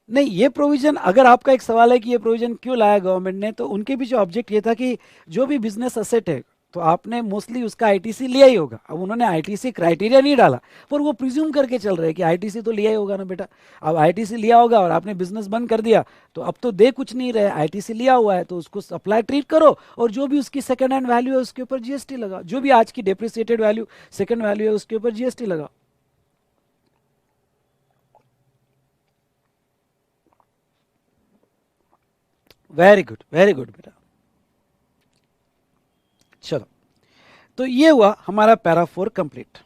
नहीं, ये प्रोविजन, अगर आपका एक सवाल है कि ये प्रोविजन क्यों लाया गवर्नमेंट ने, तो उनके भी जो ऑब्जेक्ट ये था कि जो भी बिजनेस असेट है तो आपने मोस्टली उसका आईटीसी लिया ही होगा। अब उन्होंने आईटीसी क्राइटेरिया नहीं डाला, पर वो प्रिज्यूम करके चल रहे हैं कि आईटीसी तो लिया ही होगा ना बेटा। अब आईटीसी लिया होगा और आपने बिजनेस बंद कर दिया, तो अब तो दे कुछ नहीं रहे, आईटीसी लिया हुआ है तो उसको सप्लाई ट्रीट करो, और जो भी उसकी सेकंड हैंड वैल्यू है उसके ऊपर जीएसटी लगाओ, जो भी आज की डेप्रिसिएटेड वैल्यू सेकंड वैल्यू है उसके ऊपर जीएसटी लगाओ। वेरी गुड बेटा। चलो, तो ये हुआ हमारा पैरा 4 कंप्लीट,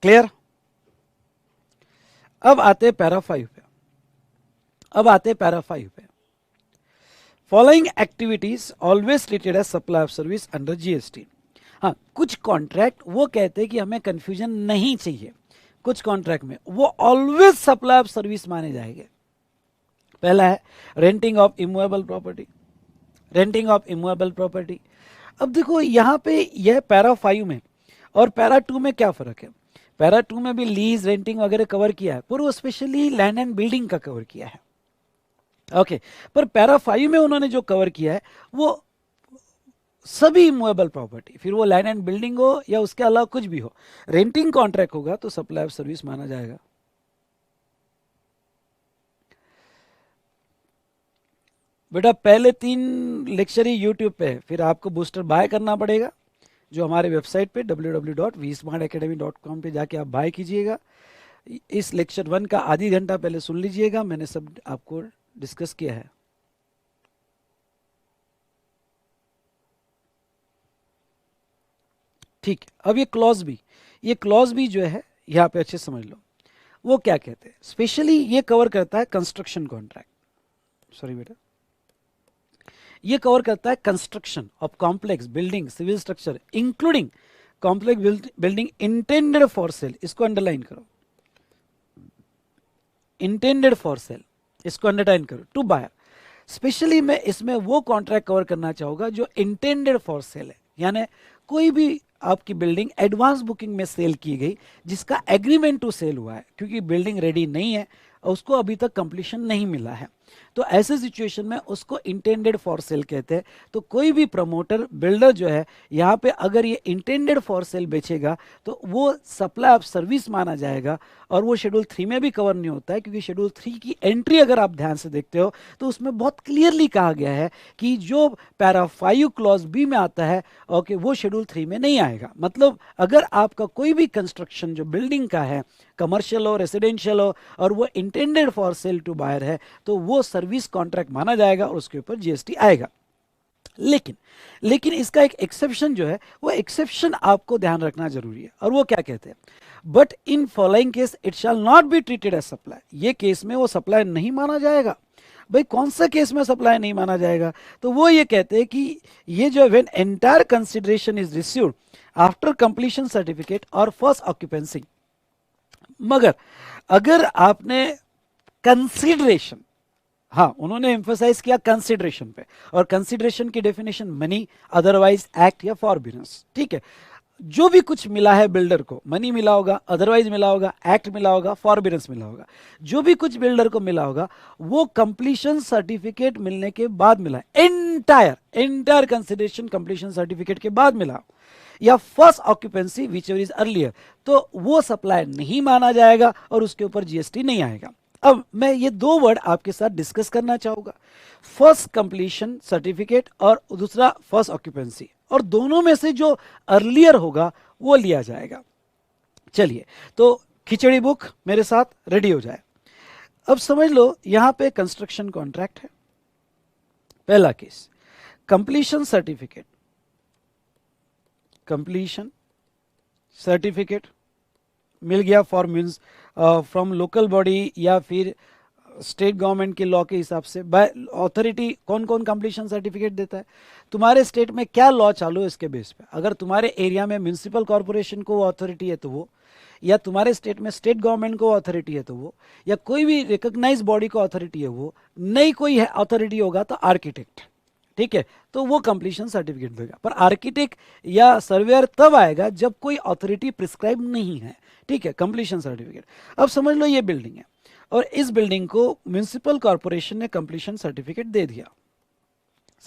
क्लियर। अब आते पैरा 5 पे, अब आते पैरा 5 पे। Following activities always treated as supply of service under GST. हाँ, कुछ कॉन्ट्रैक्ट वो कहते हैं कि हमें कंफ्यूजन नहीं चाहिए, कुछ कॉन्ट्रैक्ट में वो ऑलवेज सप्लाई ऑफ सर्विस माने जाएंगे। पहला है renting of immovable property, renting of immovable property. अब देखो यहाँ पे यह पैरा 5 में और पैरा 2 में क्या फर्क है? पैरा 2 में भी लीज, रेंटिंग वगैरह कवर किया है, पर वो स्पेशली लैंड एंड बिल्डिंग का कवर किया है, ओके। पर पैरा 5 में उन्होंने जो कवर किया है वो सभी मूवेबल प्रॉपर्टी, फिर वो लैंड एंड बिल्डिंग हो या उसके अलावा कुछ भी हो, रेंटिंग कॉन्ट्रैक्ट होगा तो सप्लाई ऑफ सर्विस माना जाएगा। बेटा पहले 3 लेक्चर ही यूट्यूब पे है, फिर आपको बूस्टर बाय करना पड़ेगा, जो हमारे वेबसाइट पे www.vsmartacademy.com पे जाके आप बाय कीजिएगा। इस लेक्चर 1 का आधी घंटा पहले सुन लीजिएगा, मैंने सब आपको डिस्कस किया है। ठीक, अब ये क्लॉज भी जो है यहाँ पे अच्छे समझ लो, वो क्या कहते हैं। स्पेशली ये कवर करता है कंस्ट्रक्शन कॉन्ट्रैक्ट, सॉरी बेटा, ये कवर करता है construction of complex building, civil structure including complex building intended for sale. इसको अंडरलाइन करो, इंटेंडेड फॉर सेल, इसको अंडरलाइन करो, टू बायर। स्पेशली मैं इसमें वो कॉन्ट्रैक्ट कवर करना चाहूँगा जो इंटेंडेड फॉर सेल है, यानी कोई भी आपकी बिल्डिंग एडवांस बुकिंग में सेल की गई जिसका एग्रीमेंट टू सेल हुआ है, क्योंकि बिल्डिंग रेडी नहीं है और उसको अभी तक कंप्लीशन नहीं मिला है, तो ऐसे सिचुएशन में उसको इंटेंडेड फॉर सेल कहते हैं। तो कोई भी प्रमोटर बिल्डर जो है यहाँ पे अगर ये इंटेंडेड फॉर सेल बेचेगा तो वो सप्लाई ऑफ सर्विस माना जाएगा, और वो शेड्यूल 3 में भी कवर नहीं होता है, क्योंकि शेड्यूल 3 की एंट्री अगर आप ध्यान से देखते हो तो उसमें बहुत क्लियरली कहा गया है कि जो पैरा 5 क्लॉज बी में आता है ओके वो शेड्यूल 3 में नहीं आएगा। मतलब अगर आपका कोई भी कंस्ट्रक्शन जो बिल्डिंग का है, कमर्शियल हो, रेसिडेंशियल हो, और वो intended for sale to buyer है, तो वो सर्विस कॉन्ट्रैक्ट माना जाएगा और उसके ऊपर जीएसटी आएगा। लेकिन इसका एक एक्सेप्शन जो है, वो एक्सेप्शन आपको ध्यान रखना जरूरी है, और वो क्या कहते हैं, but in following case it shall not be treated as supply. ये केस में वो सप्लाई नहीं माना जाएगा। भाई कौन सा केस में सप्लाई नहीं माना जाएगा, तो वो ये कहते हैं कि ये जो when entire consideration is received after completion certificate और फर्स्ट ऑक्यूपेंसी, मगर अगर आपने कंसिडरेशन, हाँ उन्होंने एम्फोसाइज किया कंसिडरेशन पे, और कंसिडरेशन की डेफिनेशन मनी, अदरवाइज एक्ट या फॉरबिडेंस, ठीक है। जो भी कुछ मिला है बिल्डर को, मनी मिला होगा, अदरवाइज मिला होगा, एक्ट मिला होगा, फॉरबिडेंस मिला होगा, जो भी कुछ बिल्डर को मिला होगा वो कंप्लीशन सर्टिफिकेट मिलने के बाद मिला है। एंटायर कंसिडरेशन कंप्लीशन सर्टिफिकेट के बाद मिला, या first occupancy which ever is earlier, तो वो सप्लाई नहीं माना जाएगा और उसके ऊपर जीएसटी नहीं आएगा। अब मैं ये दो वर्ड आपके साथ डिस्कस करना चाहूंगा, फर्स्ट कंप्लीशन सर्टिफिकेट और दूसरा फर्स्ट ऑक्यूपेंसी, और दोनों में से जो अर्लियर होगा वो लिया जाएगा। चलिए, तो खिचड़ी बुक मेरे साथ रेडी हो जाए। अब समझ लो यहां पे कंस्ट्रक्शन कॉन्ट्रैक्ट है। पहला case, completion certificate, completion certificate मिल गया for means from local body या फिर स्टेट गवर्नमेंट के लॉ के हिसाब से। बाय अथॉरिटी कौन कौन कंप्लीशन सर्टिफिकेट देता है, तुम्हारे स्टेट में क्या लॉ चालू है इसके बेस पे। अगर तुम्हारे एरिया में म्यूनिसिपल कॉर्पोरेशन को वो अथॉरिटी है तो वो, या तुम्हारे स्टेट में स्टेट गवर्नमेंट को अथॉरिटी है तो वो, या कोई भी रिकॉग्नाइज बॉडी को अथॉरिटी है वो, नहीं कोई है अथॉरिटी होगा तो आर्किटेक्ट, ठीक है, तो वो कंप्लीशन सर्टिफिकेट देगा। पर आर्किटेक्ट या सर्वेयर तब आएगा जब कोई अथॉरिटी प्रिस्क्राइब नहीं है, ठीक है, कंप्लीशन सर्टिफिकेट। अब समझ लो ये बिल्डिंग है और इस बिल्डिंग को म्युनिसिपल कॉर्पोरेशन ने कंप्लीशन सर्टिफिकेट दे दिया,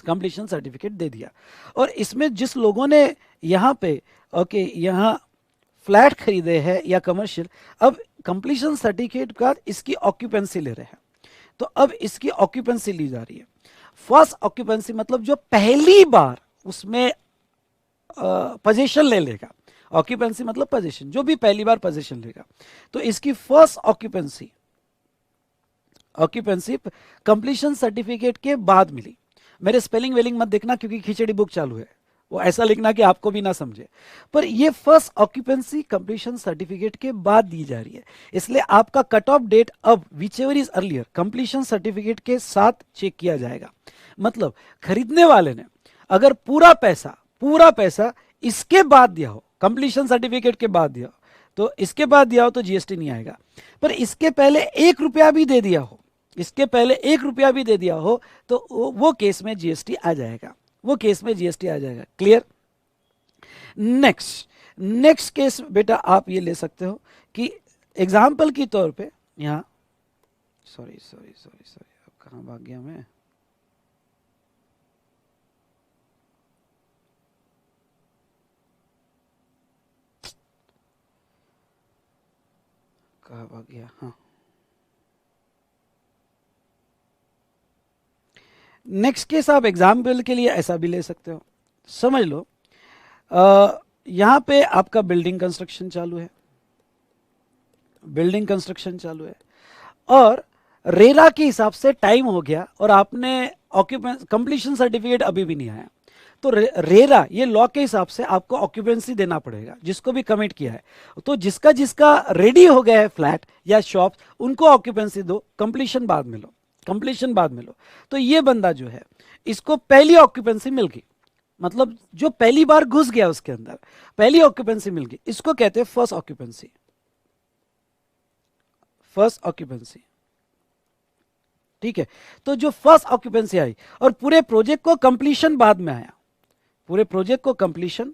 कंप्लीशन सर्टिफिकेट दे दिया, और इसमें जिस लोगों ने यहाँ पे ओके यहाँ फ्लैट खरीदे हैं या कमर्शियल, अब कंप्लीशन सर्टिफिकेट का इसकी ऑक्यूपेंसी ले रहे हैं, तो अब इसकी ऑक्यूपेंसी ली जा रही है। फर्स्ट ऑक्यूपेंसी मतलब जो पहली बार उसमें पोजीशन ले लेगा, ऑक्यूपेंसी मतलब पोजीशन, जो भी पहली बार पोजीशन लेगा, तो इसकी फर्स्ट ऑक्यूपेंसी कंप्लीशन सर्टिफिकेट के बाद मिली। मेरे स्पेलिंग वेलिंग मत देखना क्योंकि खिचड़ी बुक चालू है, वो ऐसा लिखना कि आपको भी ना समझे, पर ये फर्स्ट ऑक्यूपेंसी कंप्लीशन सर्टिफिकेट के बाद दी जा रही है, इसलिए आपका कट ऑफ डेट अब whichever is earlier completion certificate के साथ चेक किया जाएगा। मतलब खरीदने वाले ने अगर पूरा पैसा इसके बाद दिया हो, कंप्लीशन सर्टिफिकेट के बाद दिया हो, तो इसके बाद दिया हो तो जीएसटी नहीं आएगा। पर इसके पहले 1 रुपया भी दे दिया हो, इसके पहले 1 रुपया भी दे दिया हो तो वो केस में जीएसटी आ जाएगा, वो केस में जीएसटी आ जाएगा। क्लियर? नेक्स्ट केस बेटा आप ये ले सकते हो कि एग्जाम्पल के तौर पे यहां, सॉरी अब कहां भाग गया मैं, कहां भाग गया, हाँ नेक्स्ट केस आप एग्जाम्पल के लिए ऐसा भी ले सकते हो। समझ लो यहां पे आपका बिल्डिंग कंस्ट्रक्शन चालू है, और रेरा के हिसाब से टाइम हो गया और आपने ऑक्यूपेंसी कंप्लीशन सर्टिफिकेट अभी भी नहीं आया, तो रेरा ये लॉ के हिसाब से आपको ऑक्यूपेंसी देना पड़ेगा जिसको भी कमिट किया है। तो जिसका जिसका रेडी हो गया है फ्लैट या शॉप, उनको ऑक्यूपेंसी दो, कंप्लीशन बाद में लो। तो ये बंदा जो है इसको पहली ऑक्यूपेंसी मिल गई, मतलब जो पहली बार घुस गया उसके अंदर पहली ऑक्यूपेंसी मिल गई, इसको कहते हैं फर्स्ट ऑक्यूपेंसी। ठीक है। तो जो फर्स्ट ऑक्यूपेंसी आई और पूरे प्रोजेक्ट को कंप्लीशन बाद में आया, पूरे प्रोजेक्ट को कंप्लीशन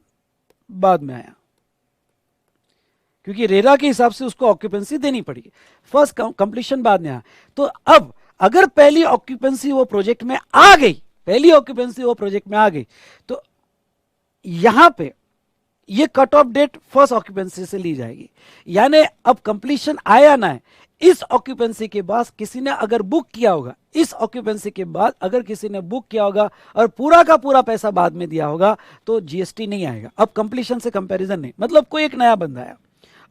बाद में आया, क्योंकि रेरा के हिसाब से उसको ऑक्यूपेंसी देनी पड़ी, फर्स्ट कंप्लीशन बाद में आया। तो अब अगर पहली ऑक्यूपेंसी वो प्रोजेक्ट में आ गई, पहली ऑक्यूपेंसी वो प्रोजेक्ट में आ गई, तो यहां पे ये cut off date first occupancy से ली जाएगी। यानी अब कंप्लीशन आया ना है, इस ऑक्यूपेंसी के बाद किसी ने अगर बुक किया होगा, इस ऑक्यूपेंसी के बाद अगर किसी ने बुक किया होगा और पूरा का पूरा पैसा बाद में दिया होगा, तो जीएसटी नहीं आएगा। अब कंप्लीशन से कंपैरिजन नहीं, मतलब कोई एक नया बंदा आया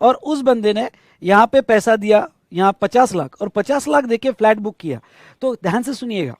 और उस बंदे ने यहां पे पैसा दिया, यहां 50 लाख, और 50 लाख देके फ्लैट बुक किया। तो ध्यान से सुनिएगा,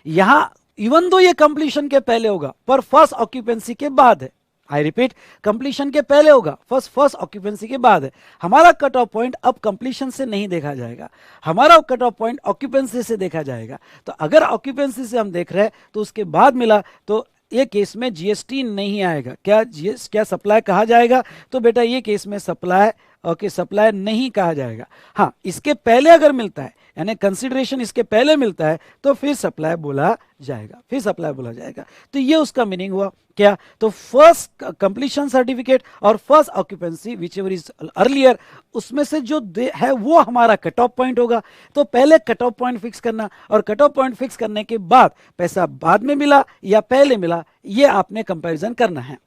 यहां इवन दो ये कंप्लीशन के पहले होगा पर फर्स्ट ऑक्यूपेंसी के बाद है। आई रिपीट, कंप्लीशन के पहले होगा, फर्स्ट ऑक्यूपेंसी के बाद है। हमारा कट ऑफ पॉइंट अब कंप्लीशन से नहीं देखा जाएगा, हमारा कट ऑफ पॉइंट ऑक्यूपेंसी से देखा जाएगा। तो अगर ऑक्यूपेंसी से हम देख रहे हैं तो उसके बाद मिला, तो ये केस में जीएसटी नहीं आएगा। क्या सप्लाई कहा जाएगा? तो बेटा ये केस में सप्लाई सप्लाई नहीं कहा जाएगा। हाँ, इसके पहले अगर मिलता है, यानी कंसिडरेशन इसके पहले मिलता है, तो फिर सप्लाई बोला जाएगा, फिर सप्लाई बोला जाएगा। तो ये उसका मीनिंग हुआ क्या? तो फर्स्ट कंप्लीशन सर्टिफिकेट और first occupancy which ever is earlier, उसमें से जो है वो हमारा कट ऑफ पॉइंट होगा। तो पहले कट ऑफ पॉइंट फिक्स करना, और कट ऑफ पॉइंट फिक्स करने के बाद पैसा बाद में मिला या पहले मिला, ये आपने कंपैरिजन करना है।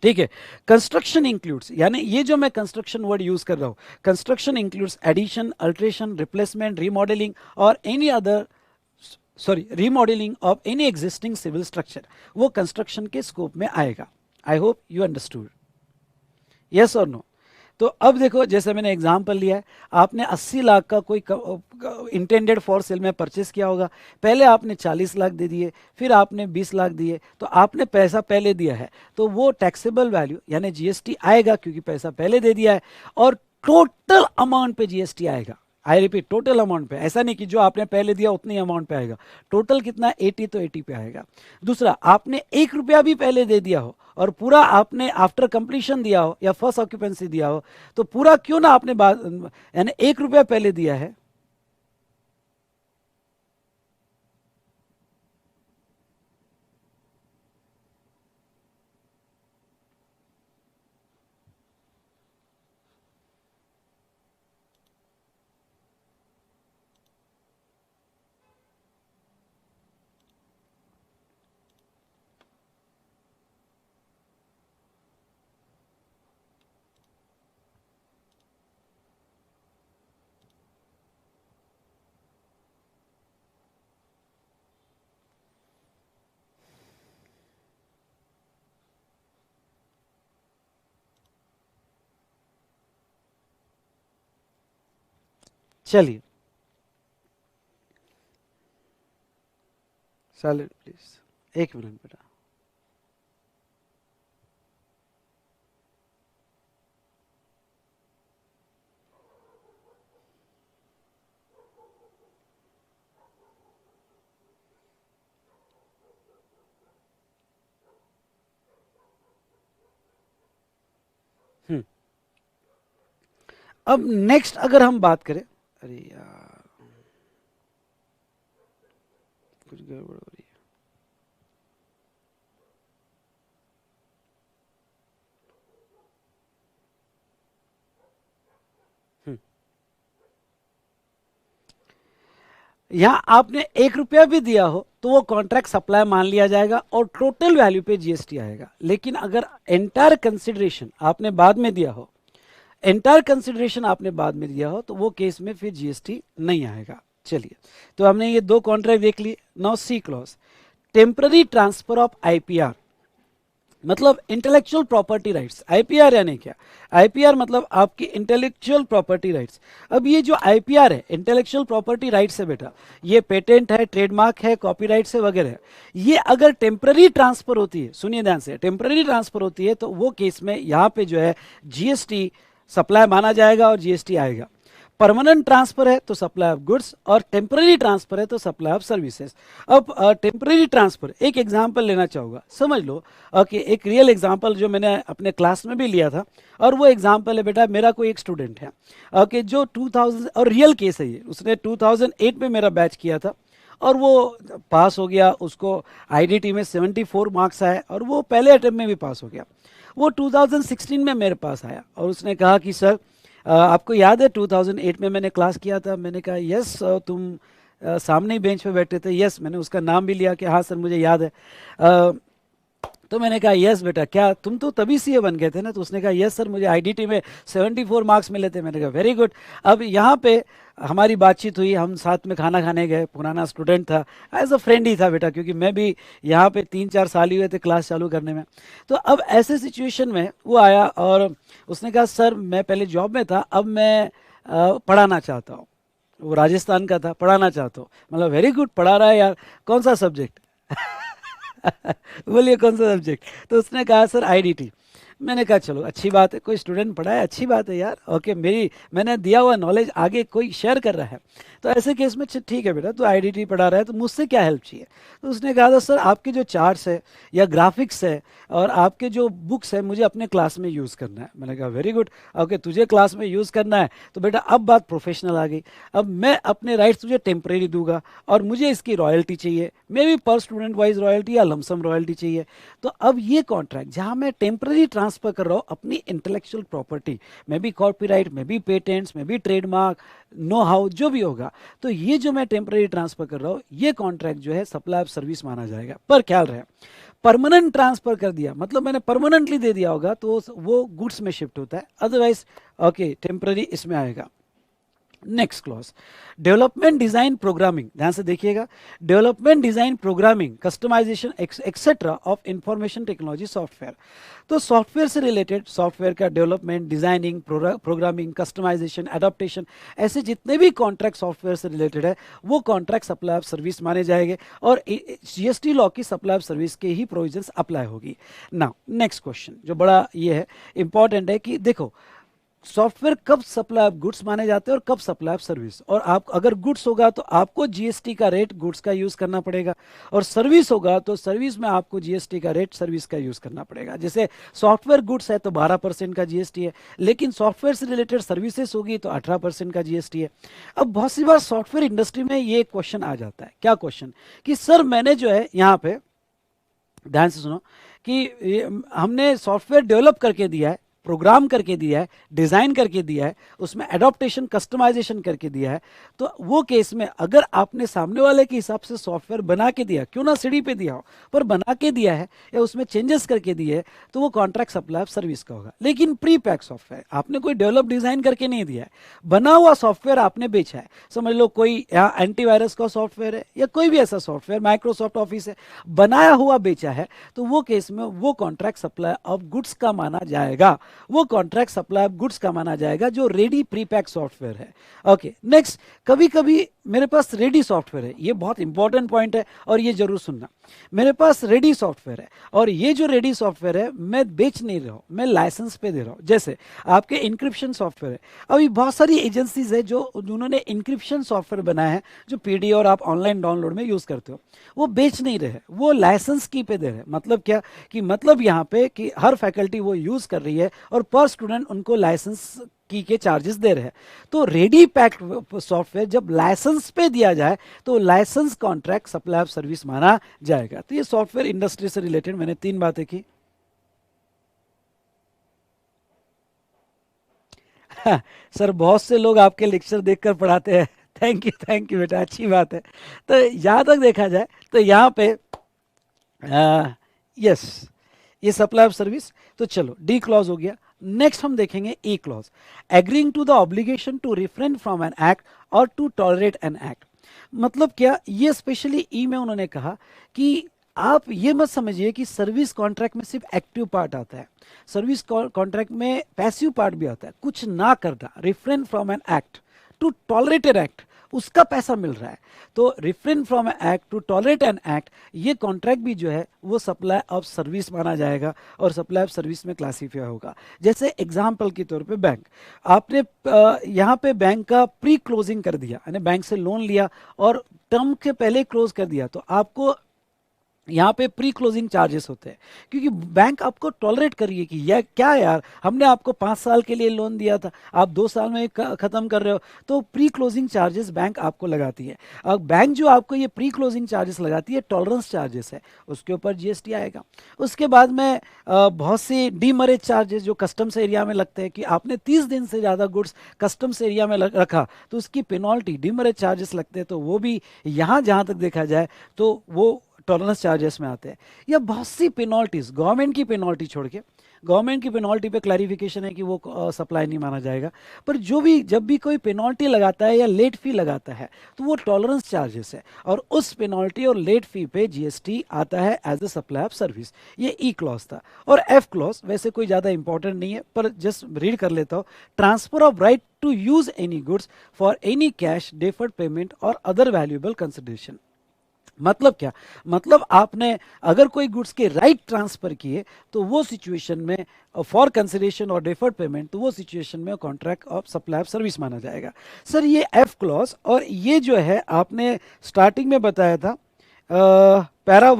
ठीक है। कंस्ट्रक्शन इंक्लूड्स, यानी ये जो मैं कंस्ट्रक्शन वर्ड यूज कर रहा हूं, construction includes addition, alteration, replacement, remodelling और any other remodelling of any existing civil structure, वो कंस्ट्रक्शन के स्कोप में आएगा। I hope you understood, yes और नो। तो अब देखो, जैसे मैंने एग्जाम्पल लिया है, आपने 80 लाख का कोई इंटेंडेड फॉर सेल में परचेस किया होगा, पहले आपने 40 लाख दे दिए, फिर आपने 20 लाख दिए, तो आपने पैसा पहले दिया है, तो वो टैक्सेबल वैल्यू यानी जीएसटी आएगा, क्योंकि पैसा पहले दे दिया है, और टोटल अमाउंट पे जीएसटी आएगा। आई रिपीट, टोटल अमाउंट पे, ऐसा नहीं कि जो आपने पहले दिया उतनी अमाउंट पे आएगा। टोटल कितना? 80, तो 80 पे आएगा। दूसरा, आपने 1 रुपया भी पहले दे दिया हो और पूरा आपने आफ्टर कंप्लीशन दिया हो या फर्स्ट ऑक्यूपेंसी दिया हो, तो पूरा क्यों ना आपने यानी 1 रुपया पहले दिया है, चलिए साइलेंट प्लीज, 1 मिनट बेटा। अब नेक्स्ट अगर हम बात करें, अरे यार कुछ गड़बड़ हो रही है। यहां आपने 1 रुपया भी दिया हो तो वो कॉन्ट्रैक्ट सप्लाई मान लिया जाएगा और टोटल वैल्यू पे जीएसटी आएगा। लेकिन अगर एंटायर कंसिडरेशन आपने बाद में दिया हो, एंटायर कंसिडरेशन आपने बाद में दिया हो, तो वो केस में फिर जीएसटी नहीं आएगा। चलिए, तो हमने ये 2 कॉन्ट्रैक्ट देख लिए। Now C clause, temporary transfer of IPR, मतलब इंटेलेक्चुअल प्रॉपर्टी राइट्स। आईपीआर यानी क्या? आईपीआर मतलब आपकी इंटेलेक्चुअल प्रॉपर्टी राइट्स। अब ये जो आईपीआर है, इंटेलेक्चुअल प्रॉपर्टी राइट्स है बेटा, ये पेटेंट है, ट्रेडमार्क है, कॉपीराइट्स है वगैरह। ये अगर टेम्पररी ट्रांसफर होती है, सुनिए ध्यान से, टेम्पररी ट्रांसफर होती है, तो वो केस में यहाँ पे जो है जीएसटी सप्लाई माना जाएगा और जीएसटी आएगा। परमानेंट ट्रांसफर है तो सप्लाई ऑफ गुड्स, और टेम्पररी ट्रांसफर है तो सप्लाई ऑफ सर्विसेज। अब टेम्पररी ट्रांसफर, एक एग्जांपल लेना चाहूँगा, समझ लो कि एक रियल एग्जांपल जो मैंने अपने क्लास में भी लिया था, और वो एग्जांपल है बेटा, मेरा कोई एक स्टूडेंट है कि जो 2000, और रियल केस है ये, उसने 2008 में मेरा बैच किया था और वो पास हो गया, उसको आईडीटी में 74 मार्क्स आए और वो पहले अटेम्प्ट में भी पास हो गया। वो 2016 में मेरे पास आया और उसने कहा कि सर आपको याद है 2008 में मैंने क्लास किया था? मैंने कहा यस, तुम सामने ही बेंच पे बैठे थे। यस, मैंने उसका नाम भी लिया कि हाँ सर मुझे याद है। तो मैंने कहा यस बेटा, क्या तुम तो तभी सीए बन गए थे ना? तो उसने कहा यस सर, मुझे आईडीटी में 74 मार्क्स मिले थे। मैंने कहा वेरी गुड। अब यहाँ पे हमारी बातचीत हुई, हम साथ में खाना खाने गए, पुराना स्टूडेंट था, एज अ फ्रेंड ही था बेटा, क्योंकि मैं भी यहाँ पे 3-4 साल ही हुए थे क्लास चालू करने में। तो अब ऐसे सिचुएशन में वो आया और उसने कहा सर मैं पहले जॉब में था, अब मैं पढ़ाना चाहता हूँ। वो राजस्थान का था, पढ़ाना चाहता हूँ। मतलब वेरी गुड, पढ़ा रहा है यार, कौन सा सब्जेक्ट? बोलिए कौन सा सब्जेक्ट? तो उसने कहा सर आईडीटी। मैंने कहा चलो अच्छी बात है, कोई स्टूडेंट पढ़ा है, अच्छी बात है यार, ओके, मैंने दिया हुआ नॉलेज आगे कोई शेयर कर रहा है। तो ऐसे केस में ठीक है बेटा, तो आईडीटी पढ़ा रहा है, तो मुझसे क्या हेल्प चाहिए? तो उसने कहा था सर आपके जो चार्ट्स है या ग्राफिक्स है और आपके जो बुक्स है मुझे अपने क्लास में यूज़ करना है। मैंने कहा वेरी गुड, ओके तुझे क्लास में यूज़ करना है तो बेटा अब बात प्रोफेशनल आ गई। अब मैं अपने राइट्स तुझे टेम्परेरी दूंगा और मुझे इसकी रॉयल्टी चाहिए, मे बी पर स्टूडेंट वाइज रॉयल्टी या लमसम रॉयल्टी चाहिए। तो अब ये कॉन्ट्रैक्ट जहाँ मैं टेम्परेरी ट्रांसफर कर रहा हूँ अपनी intellectual property, may be copyright, may be patents, may be trademark, know how, जो भी होगा, तो ये जो मैं टेम्परेरी ट्रांसफर कर रहा हूँ ये कॉन्ट्रैक्ट जो है सप्लाई ऑफ सर्विस माना जाएगा। पर ख्याल रहे, परमानेंट ट्रांसफर कर दिया मतलब मैंने परमानेंटली दे दिया होगा तो वो गुड्स में शिफ्ट होता है, अदरवाइज ओके टेम्परेरी इसमें आएगा। Next clause, development design programming, ध्यान से देखिएगा, development design programming customisation etcetera of information technology software. तो सॉफ्टवेयर से रिलेटेड, सॉफ्टवेयर का development, designing, programming, customisation, adaptation, ऐसे जितने भी कॉन्ट्रैक्ट सॉफ्टवेयर से रिलेटेड है वो कॉन्ट्रैक्ट सप्लाई ऑफ सर्विस माने जाएंगे और जीएसटी लॉ की सप्लाई ऑफ सर्विस के ही प्रोविजंस अप्लाई होगी। नाउ नेक्स्ट क्वेश्चन जो बड़ा ये है इंपॉर्टेंट है कि देखो सॉफ्टवेयर कब सप्लाई ऑफ गुड्स माने जाते हैं और कब सप्लाई ऑफ सर्विस। और आप अगर गुड्स होगा तो आपको जीएसटी का रेट गुड्स का यूज करना पड़ेगा, और सर्विस होगा तो सर्विस में आपको जीएसटी का रेट सर्विस का यूज करना पड़ेगा। जैसे सॉफ्टवेयर गुड्स है तो 12% का जीएसटी है, लेकिन सॉफ्टवेयर से रिलेटेड सर्विसेज होगी तो 18% का जीएसटी है। अब बहुत सी बार सॉफ्टवेयर इंडस्ट्री में ये क्वेश्चन आ जाता है, क्या क्वेश्चन, कि सर मैंने जो है यहाँ पे ध्यान से सुनो कि हमने सॉफ्टवेयर डेवलप करके दिया है, प्रोग्राम करके दिया है, डिज़ाइन करके दिया है, उसमें एडॉप्टेशन कस्टमाइजेशन करके दिया है, तो वो केस में अगर आपने सामने वाले के हिसाब से सॉफ्टवेयर बना के दिया, क्यों ना सीडी पे दिया हो, पर बना के दिया है या उसमें चेंजेस करके दिए है, तो वो कॉन्ट्रैक्ट सप्लाई ऑफ सर्विस का होगा। लेकिन प्री पैक सॉफ्टवेयर आपने कोई डेवलप डिज़ाइन करके नहीं दिया है, बना हुआ सॉफ्टवेयर आपने बेचा है, समझ लो कोई यहाँ एंटीवायरस का सॉफ्टवेयर है या कोई भी ऐसा सॉफ्टवेयर, माइक्रोसॉफ्ट ऑफिस है, बनाया हुआ बेचा है, तो वो केस में वो कॉन्ट्रैक्ट सप्लाई ऑफ गुड्स का माना जाएगा, वो कॉन्ट्रैक्ट सप्लाई ऑफ गुड्स का माना जाएगा जो रेडी प्री पैक सॉफ्टवेयर है। ओके नेक्स्ट, कभी कभी मेरे पास रेडी सॉफ्टवेयर है, ये बहुत इंपॉर्टेंट पॉइंट है और ये जरूर सुनना, मेरे पास रेडी सॉफ्टवेयर है और ये जो रेडी सॉफ्टवेयर है मैं बेच नहीं रहा हूं, मैं लाइसेंस पे दे रहा हूं। जैसे आपके इंक्रिप्शन सॉफ्टवेयर है, अभी बहुत सारी एजेंसीज है जो जिन्होंने इंक्रिप्शन सॉफ्टवेयर बनाया है जो पीडी और आप ऑनलाइन डाउनलोड में यूज करते हो, वो बेच नहीं रहे, वो लाइसेंस की पे दे रहे हैं। मतलब क्या कि मतलब यहाँ पे कि हर फैकल्टी वो यूज कर रही है और पर स्टूडेंट उनको लाइसेंस की के चार्जेस दे रहे हैं। तो रेडी पैक्ड सॉफ्टवेयर जब लाइसेंस पे दिया जाए तो licence contract supply of service माना जाएगा। तो ये सॉफ्टवेयर इंडस्ट्री से रिलेटेड मैंने 3 बातें की। सर बहुत से लोग आपके लेक्चर देखकर पढ़ाते हैं, थैंक यू बेटा, अच्छी बात है। तो यहाँ तक देखा जाए तो यहाँ पे यस ये सप्लाई ऑफ सर्विस। तो चलो डी क्लॉज हो गया। नेक्स्ट हम देखेंगे E clause, agreeing to the obligation to refrain from an act और टू टॉलरेट एन एक्ट। मतलब क्या, ये स्पेशली ई में उन्होंने कहा कि आप ये मत समझिए कि सर्विस कॉन्ट्रैक्ट में सिर्फ एक्टिव पार्ट आता है, सर्विस कॉन्ट्रैक्ट में पैसिव पार्ट भी आता है। कुछ ना करना, refrain from an act to tolerate an act, उसका पैसा मिल रहा है। तो refrain from act to tolerate an act, ये कॉन्ट्रैक्ट भी जो है वो सप्लाई ऑफ सर्विस माना जाएगा और सप्लाई ऑफ सर्विस में क्लासीफाई होगा। जैसे एग्जाम्पल के तौर पे बैंक, आपने यहाँ पे बैंक का प्री क्लोजिंग कर दिया, यानी बैंक से लोन लिया और टर्म के पहले क्लोज कर दिया, तो आपको यहाँ पे प्री क्लोजिंग चार्जेस होते हैं, क्योंकि बैंक आपको टॉलरेट करिए कि यह क्या यार, हमने आपको 5 साल के लिए लोन दिया था, आप 2 साल में ख़त्म कर रहे हो, तो प्री क्लोजिंग चार्जेस बैंक आपको लगाती है। अब बैंक जो आपको ये प्री क्लोजिंग चार्जेस लगाती है, टॉलरेंस चार्जेस है, उसके ऊपर जीएसटी आएगा। उसके बाद में बहुत सी डीमरेज चार्जेस जो कस्टम्स एरिया में लगते हैं, कि आपने 30 दिन से ज़्यादा गुड्स कस्टम्स एरिया में रखा तो उसकी पेनल्टी डीमरेज चार्जेस लगते हैं, तो वो भी यहाँ जहाँ तक देखा जाए तो वो टॉलरेंस चार्जेस में आते हैं। या बहुत सी पेनल्टीज, गवर्नमेंट की पेनल्टी छोड़ के, गवर्नमेंट की पेनल्टी पे क्लैरिफिकेशन है कि वो सप्लाई नहीं माना जाएगा, पर जो भी जब भी कोई पेनल्टी लगाता है या लेट फी लगाता है तो वो टॉलरेंस चार्जेस है, और उस पेनल्टी और लेट फी पे जीएसटी आता है as a supply of service. ये ई क्लॉज था। और एफ क्लॉज वैसे कोई ज़्यादा इंपॉर्टेंट नहीं है, पर जस्ट रीड कर लेता हूँ। Transfer of right to use any goods for any cash, deferred payment और अदर वैल्यूएबल कंसिडरेशन। मतलब क्या, मतलब आपने अगर कोई गुड्स के राइट ट्रांसफर किए तो वो सिचुएशन में फॉर कंसिडरेशन और डेफर्ड पेमेंट, तो वो सिचुएशन में contract of supply of service माना जाएगा। सर ये एफ क्लॉज, और ये जो है आपने स्टार्टिंग में बताया था पैरा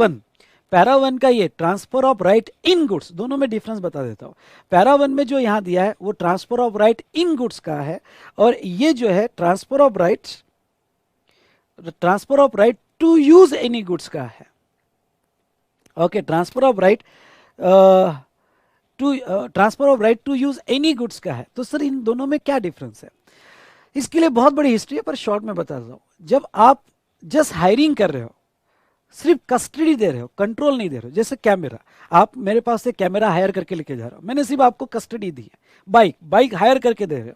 वन का ये transfer of right in goods, दोनों में डिफरेंस बता देता हूँ। पैरा वन में जो यहाँ दिया है वो transfer of right in goods का है, और ये जो है transfer of right to use any goods का है। Okay, transfer of right to use any goods का है। तो सर इन दोनों में क्या डिफरेंस है, इसके लिए बहुत बड़ी हिस्ट्री है, पर शॉर्ट में बता दूं। जब आप जस्ट हायरिंग कर रहे हो, सिर्फ कस्टडी दे रहे हो, कंट्रोल नहीं दे रहे हो, जैसे कैमरा, आप मेरे पास से कैमरा हायर करके लेके जा रहे हो, मैंने सिर्फ आपको कस्टडी दी है। बाइक हायर करके दे रहे हो,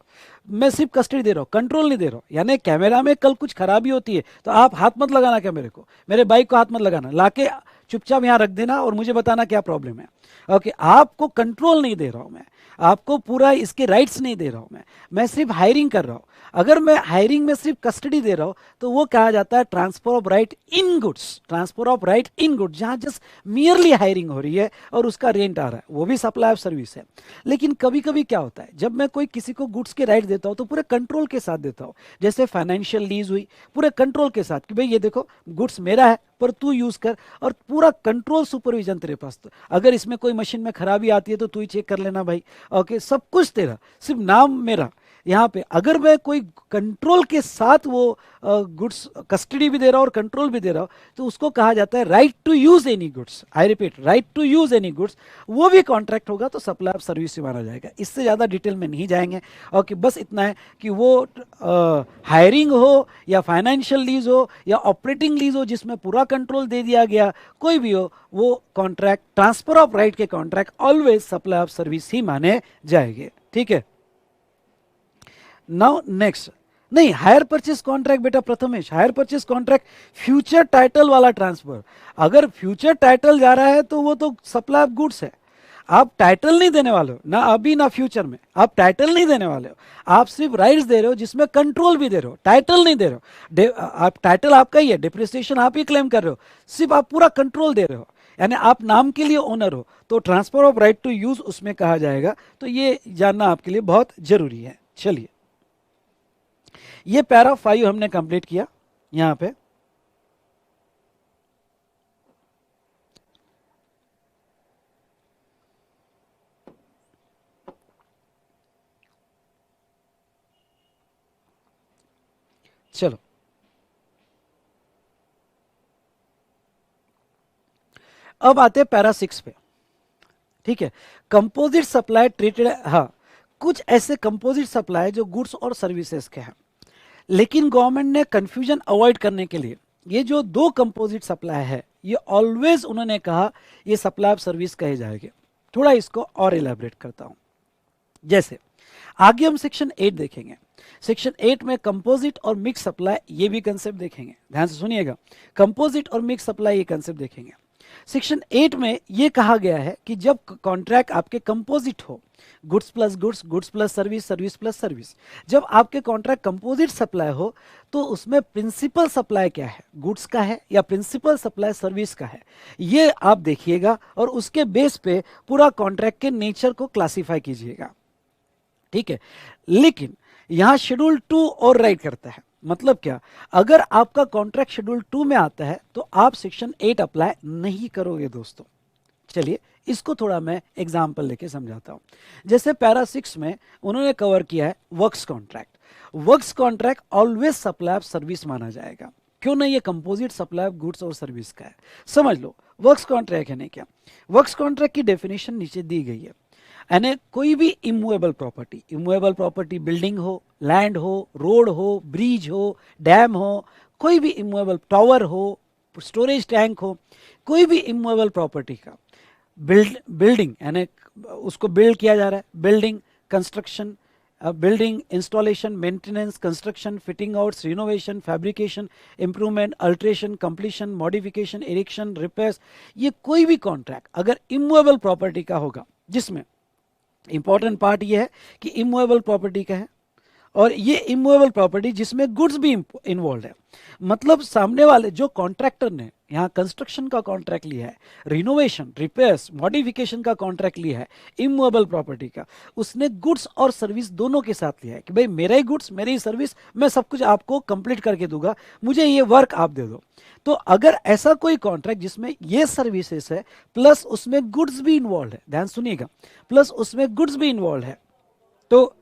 मैं सिर्फ कस्टडी दे रहा हूँ, कंट्रोल नहीं दे रहा हूँ। यानी कैमरा में कल कुछ खराबी होती है तो आप हाथ मत लगाना कैमरे को, मेरे बाइक को हाथ मत लगाना, लाके चुपचाप यहाँ रख देना और मुझे बताना क्या प्रॉब्लम है। ओके, आपको कंट्रोल नहीं दे रहा हूँ मैं, आपको पूरा इसके राइट्स नहीं दे रहा हूँ मैं सिर्फ हायरिंग कर रहा हूँ। अगर मैं हायरिंग में सिर्फ कस्टडी दे रहा हूं तो वो कहा जाता है transfer of right in goods, transfer of right in goods, जहां जस्ट मियरली हायरिंग हो रही है और उसका रेंट आ रहा है, वो भी सप्लाई ऑफ सर्विस है। लेकिन कभी कभी क्या होता है, जब मैं कोई किसी को गुड्स के राइट देता हूं तो पूरे कंट्रोल के साथ देता हूं, जैसे फाइनेंशियल लीज हुई, पूरे कंट्रोल के साथ कि भाई ये देखो गुड्स मेरा है पर तू यूज कर, और पूरा कंट्रोल सुपरविजन तेरे पास। तो अगर इसमें कोई मशीन में खराबी आती है तो तू ही चेक कर लेना भाई। ओके, सब कुछ तेरा, सिर्फ नाम मेरा। यहाँ पे अगर मैं कोई कंट्रोल के साथ वो गुड्स कस्टडी भी दे रहा हूँ और कंट्रोल भी दे रहा हूँ तो उसको कहा जाता है right to use any goods. I repeat, right to use any goods, वो भी कॉन्ट्रैक्ट होगा तो सप्लाई ऑफ सर्विस से माना जाएगा। इससे ज़्यादा डिटेल में नहीं जाएंगे। ओके, बस इतना है कि वो हायरिंग हो या फाइनेंशियल लीज हो या ऑपरेटिंग लीज हो जिसमें पूरा कंट्रोल दे दिया गया, कोई भी हो, वो कॉन्ट्रैक्ट, ट्रांसफर ऑफ राइट के contract always supply of service ही माने जाएंगे। ठीक है, नाउ नेक्स्ट, नहीं हायर परचेज कॉन्ट्रैक्ट बेटा Prathamesh, hire purchase contract future title वाला ट्रांसफर। अगर फ्यूचर टाइटल जा रहा है तो वो तो सप्लाई ऑफ गुड्स है, आप टाइटल नहीं देने वाले हो ना अभी ना फ्यूचर में, आप टाइटल नहीं देने वाले हो, आप सिर्फ राइट्स दे रहे हो जिसमें कंट्रोल भी दे रहे हो, टाइटल नहीं दे रहे हो। आप टाइटल आपका ही है, डिप्रिसिएशन आप ही क्लेम कर रहे हो, सिर्फ आप पूरा कंट्रोल दे रहे हो, यानी आप नाम के लिए ओनर हो, तो transfer of right to use उसमें कहा जाएगा। तो ये जानना आपके लिए बहुत जरूरी है। चलिए, ये पैरा 5 हमने कंप्लीट किया। यहां पे चलो, अब आते हैं पैरा 6 पे। ठीक है, कंपोजिट सप्लाई ट्रीटेड, हाँ कुछ ऐसे कंपोजिट सप्लाई जो गुड्स और सर्विसेज के हैं, लेकिन गवर्नमेंट ने कंफ्यूजन अवॉइड करने के लिए ये जो 2 कंपोजिट सप्लाई है ये ऑलवेज उन्होंने कहा ये सप्लाई ऑफ सर्विस कहे जाएंगे। थोड़ा इसको और इलेबरेट करता हूं। जैसे आगे हम सेक्शन 8 देखेंगे, सेक्शन 8 में कंपोजिट और मिक्स सप्लाई, ये भी कंसेप्ट देखेंगे, ध्यान से सुनिएगा, कंपोजिट और मिक्स सप्लाई ये कंसेप्ट देखेंगे। सेक्शन 8 में ये कहा गया है कि जब कॉन्ट्रैक्ट आपके कंपोजिट हो, goods plus goods, goods plus service, service plus service, जब आपके कॉन्ट्रैक्ट कंपोजिट सप्लाई हो तो उसमें प्रिंसिपल सप्लाई क्या है, गुड्स का है या प्रिंसिपल सप्लाई सर्विस का है, ये आप देखिएगा और उसके बेस पे पूरा कॉन्ट्रैक्ट के नेचर को क्लासिफाई कीजिएगा, ठीक है। लेकिन यहां शेड्यूल 2 और राइट करता है, मतलब क्या, अगर आपका कॉन्ट्रैक्ट शेड्यूल 2 में आता है तो आप सेक्शन 8 अप्लाई नहीं करोगे दोस्तों। चलिए इसको थोड़ा मैं एग्जांपल लेके समझाता हूं। जैसे पैरा 6 में उन्होंने कवर किया है works contract. Works contract always supply of service माना जाएगा, क्यों नहीं, ये कंपोजिट सप्लाई ऑफ गुड्स और सर्विस का है। समझ लो वर्क्स कॉन्ट्रैक्ट है नहीं क्या। वर्क्स कॉन्ट्रैक्ट की डेफिनेशन नीचे दी गई है, यानी कोई भी इमूवेबल प्रॉपर्टी बिल्डिंग हो, लैंड हो, रोड हो, ब्रिज हो, डैम हो, कोई भी इमूवेबल टावर हो, स्टोरेज टैंक हो, कोई भी इमूवेबल प्रॉपर्टी का बिल्डिंग यानी उसको बिल्ड किया जा रहा है, building construction, building installation, maintenance, construction, fitting outs, renovation, fabrication, improvement, alteration, completion, modification, erection, repairs, ये कोई भी कॉन्ट्रैक्ट अगर इमूवेबल प्रॉपर्टी का होगा, जिसमें इंपॉर्टेंट पार्ट ये है कि इमूवेबल प्रॉपर्टी का है और ये इमूवेबल प्रॉपर्टी जिसमें गुड्स भी इन्वॉल्व है, मतलब सामने वाले जो कॉन्ट्रैक्टर ने यहाँ कंस्ट्रक्शन का कॉन्ट्रैक्ट लिया है, रिनोवेशन, रिपेयर्स, मॉडिफिकेशन का कॉन्ट्रैक्ट लिया है इमूवेबल प्रॉपर्टी का, उसने गुड्स और सर्विस दोनों के साथ लिया है कि भाई मेरा ही गुड्स मेरी ही सर्विस, मैं सब कुछ आपको कंप्लीट करके दूंगा, मुझे ये वर्क आप दे दो। तो अगर ऐसा कोई कॉन्ट्रैक्ट जिसमें ये सर्विसेज है प्लस उसमें गुड्स भी इन्वॉल्व है, ध्यान सुनिएगा, प्लस उसमें गुड्स भी इन्वॉल्व है, तो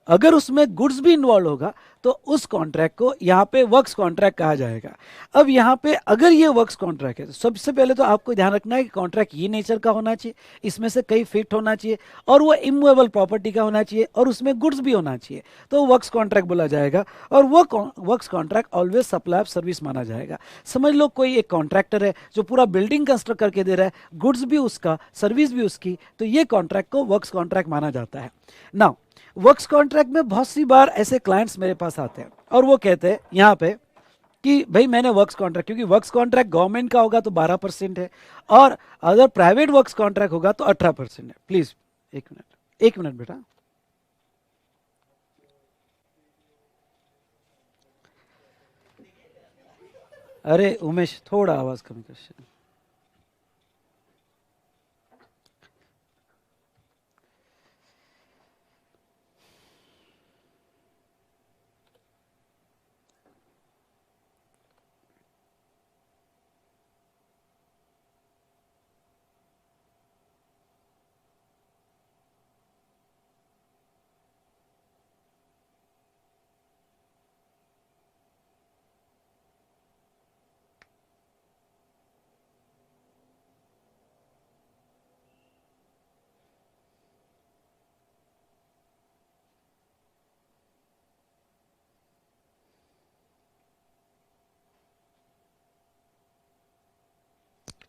अगर उसमें गुड्स भी इन्वॉल्व होगा तो उस कॉन्ट्रैक्ट को यहां पे वर्क्स कॉन्ट्रैक्ट कहा जाएगा। अब यहां पे अगर ये वर्क्स कॉन्ट्रैक्ट है तो सबसे पहले तो आपको ध्यान रखना है कि कॉन्ट्रैक्ट ये नेचर का होना चाहिए, इसमें से कई फिट होना चाहिए और वो इमूवेबल प्रॉपर्टी का होना चाहिए और उसमें गुड्स भी होना चाहिए, तो वर्क्स कॉन्ट्रैक्ट बोला जाएगा और वो works contract always supply of service माना जाएगा। समझ लो कोई एक कॉन्ट्रैक्टर है जो पूरा बिल्डिंग कंस्ट्रक्ट करके दे रहा है, गुड्स भी उसका, सर्विस भी उसकी, तो ये कॉन्ट्रैक्ट को वर्क्स कॉन्ट्रैक्ट माना जाता है। नाउ वर्क्स कॉन्ट्रैक्ट में बहुत सी बार ऐसे क्लाइंट्स मेरे पास आते हैं और वो कहते हैं यहाँ पे कि भाई मैंने वर्क्स कॉन्ट्रैक्ट, क्योंकि वर्क्स कॉन्ट्रैक्ट गवर्नमेंट का होगा तो 12% है और अगर प्राइवेट वर्क्स कॉन्ट्रैक्ट होगा तो 18% है। प्लीज एक मिनट बेटा, अरे उमेश थोड़ा आवाज कम कर।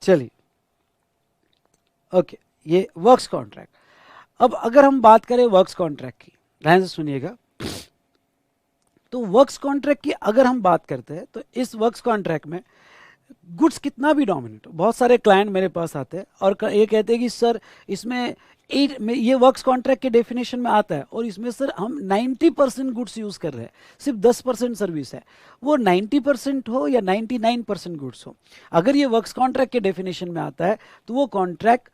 चलिए ओके, ये वर्क्स कॉन्ट्रैक्ट। अब अगर हम बात करें वर्क्स कॉन्ट्रैक्ट की, ध्यान से सुनिएगा, तो वर्क्स कॉन्ट्रैक्ट की अगर हम बात करते हैं तो इस वर्क्स कॉन्ट्रैक्ट में गुड्स कितना भी डोमिनेट हो, बहुत सारे क्लाइंट मेरे पास आते हैं और ये कहते हैं कि सर इसमें ये वर्क्स कॉन्ट्रैक्ट के डेफिनेशन में आता है और इसमें सर हम 90% गुड्स यूज कर रहे हैं, सिर्फ 10% सर्विस है। वो 90% हो या 99% गुड्स हो, अगर ये वर्क्स कॉन्ट्रैक्ट के डेफिनेशन में आता है तो वो contract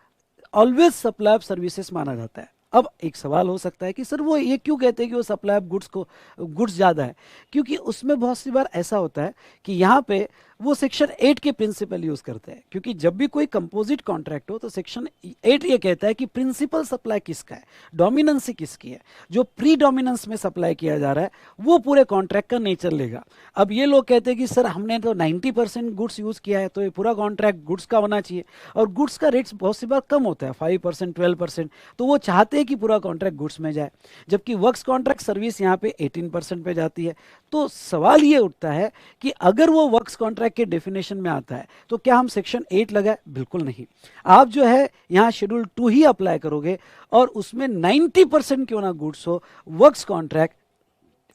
always supply of services माना जाता है। अब एक सवाल हो सकता है कि सर वो ये क्यों कहते हैं कि वो सप्लाई ऑफ गुड्स ज़्यादा है, क्योंकि उसमें बहुत सी बार ऐसा होता है कि यहाँ पे वो सेक्शन 8 के प्रिंसिपल यूज करते हैं, क्योंकि जब भी कोई कंपोजिट कॉन्ट्रैक्ट हो तो सेक्शन 8 ये कहता है कि प्रिंसिपल सप्लाई किसका है, डोमिनेंसी किसकी है, जो प्री डोमिनेंस में सप्लाई किया जा रहा है वो पूरे कॉन्ट्रैक्ट का नेचर लेगा। अब ये लोग कहते हैं कि सर हमने तो 90% गुड्स यूज किया है तो ये पूरा कॉन्ट्रैक्ट गुड्स का होना चाहिए, और गुड्स का रेट्स बहुत सी बार कम होता है 5% 12%, तो वो चाहते हैं कि पूरा कॉन्ट्रैक्ट गुड्स में जाए, जबकि वर्क्स कॉन्ट्रैक्ट सर्विस यहाँ पे 18% पे जाती है। तो सवाल ये उठता है कि अगर वो वर्क्स कॉन्ट्रैक्ट के डेफिनेशन में आता है तो क्या हम सेक्शन 8 लगाए? बिल्कुल नहीं, आप जो है यहाँ शेड्यूल 2 ही अप्लाई करोगे और उसमें 90% क्यों ना गुड्स हो, वर्क्स कॉन्ट्रैक्ट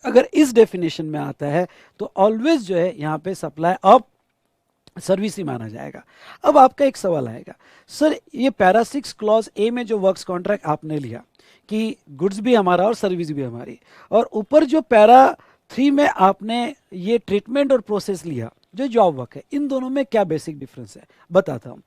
अगर इस डेफिनेशन में आता है तो ऑलवेज जो है यहाँ पे सप्लाई ऑफ सर्विस ही माना जाएगा। अब आपका एक सवाल आएगा, सर ये पैरा 6 क्लॉज ए में जो वर्क्स कॉन्ट्रैक्ट आपने लिया कि गुड्स भी हमारा और सर्विस भी हमारी, और ऊपर जो पैरा 3 में आपने ये ट्रीटमेंट और प्रोसेस लिया जो जॉब वर्क है, इन दोनों में क्या बेसिक डिफरेंस है बताता हूँ।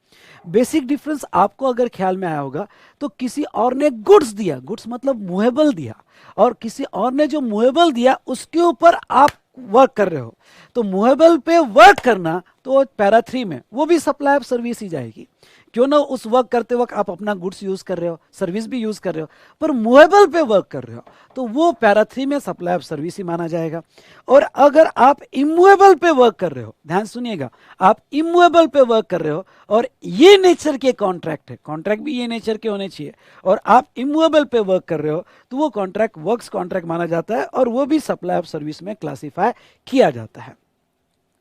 बेसिक डिफरेंस आपको अगर ख्याल में आया होगा तो किसी और ने गुड्स दिया, गुड्स मतलब मूवेबल दिया, और किसी और ने जो मूवेबल दिया उसके ऊपर आप वर्क कर रहे हो, तो मूवेबल पे वर्क करना तो पैरा 3 में वो भी सप्लाई ऑफ सर्विस ही जाएगी। क्यों ना उस वर्क करते वक्त आप अपना गुड्स यूज कर रहे हो, सर्विस भी यूज कर रहे हो, पर मूवेबल पे वर्क कर रहे हो तो वो पैरा 3 में सप्लाई ऑफ सर्विस ही माना जाएगा। और अगर आप इमूवेबल पे वर्क कर रहे हो, ध्यान सुनिएगा, आप इमूवेबल पे वर्क कर रहे हो और ये नेचर के कॉन्ट्रैक्ट है, कॉन्ट्रैक्ट भी ये नेचर के होने चाहिए, और आप इमूवेबल पे वर्क कर रहे हो तो वो कॉन्ट्रैक्ट वर्क्स कॉन्ट्रैक्ट माना जाता है और वो भी सप्लाई ऑफ सर्विस में क्लासिफाई किया जाता है।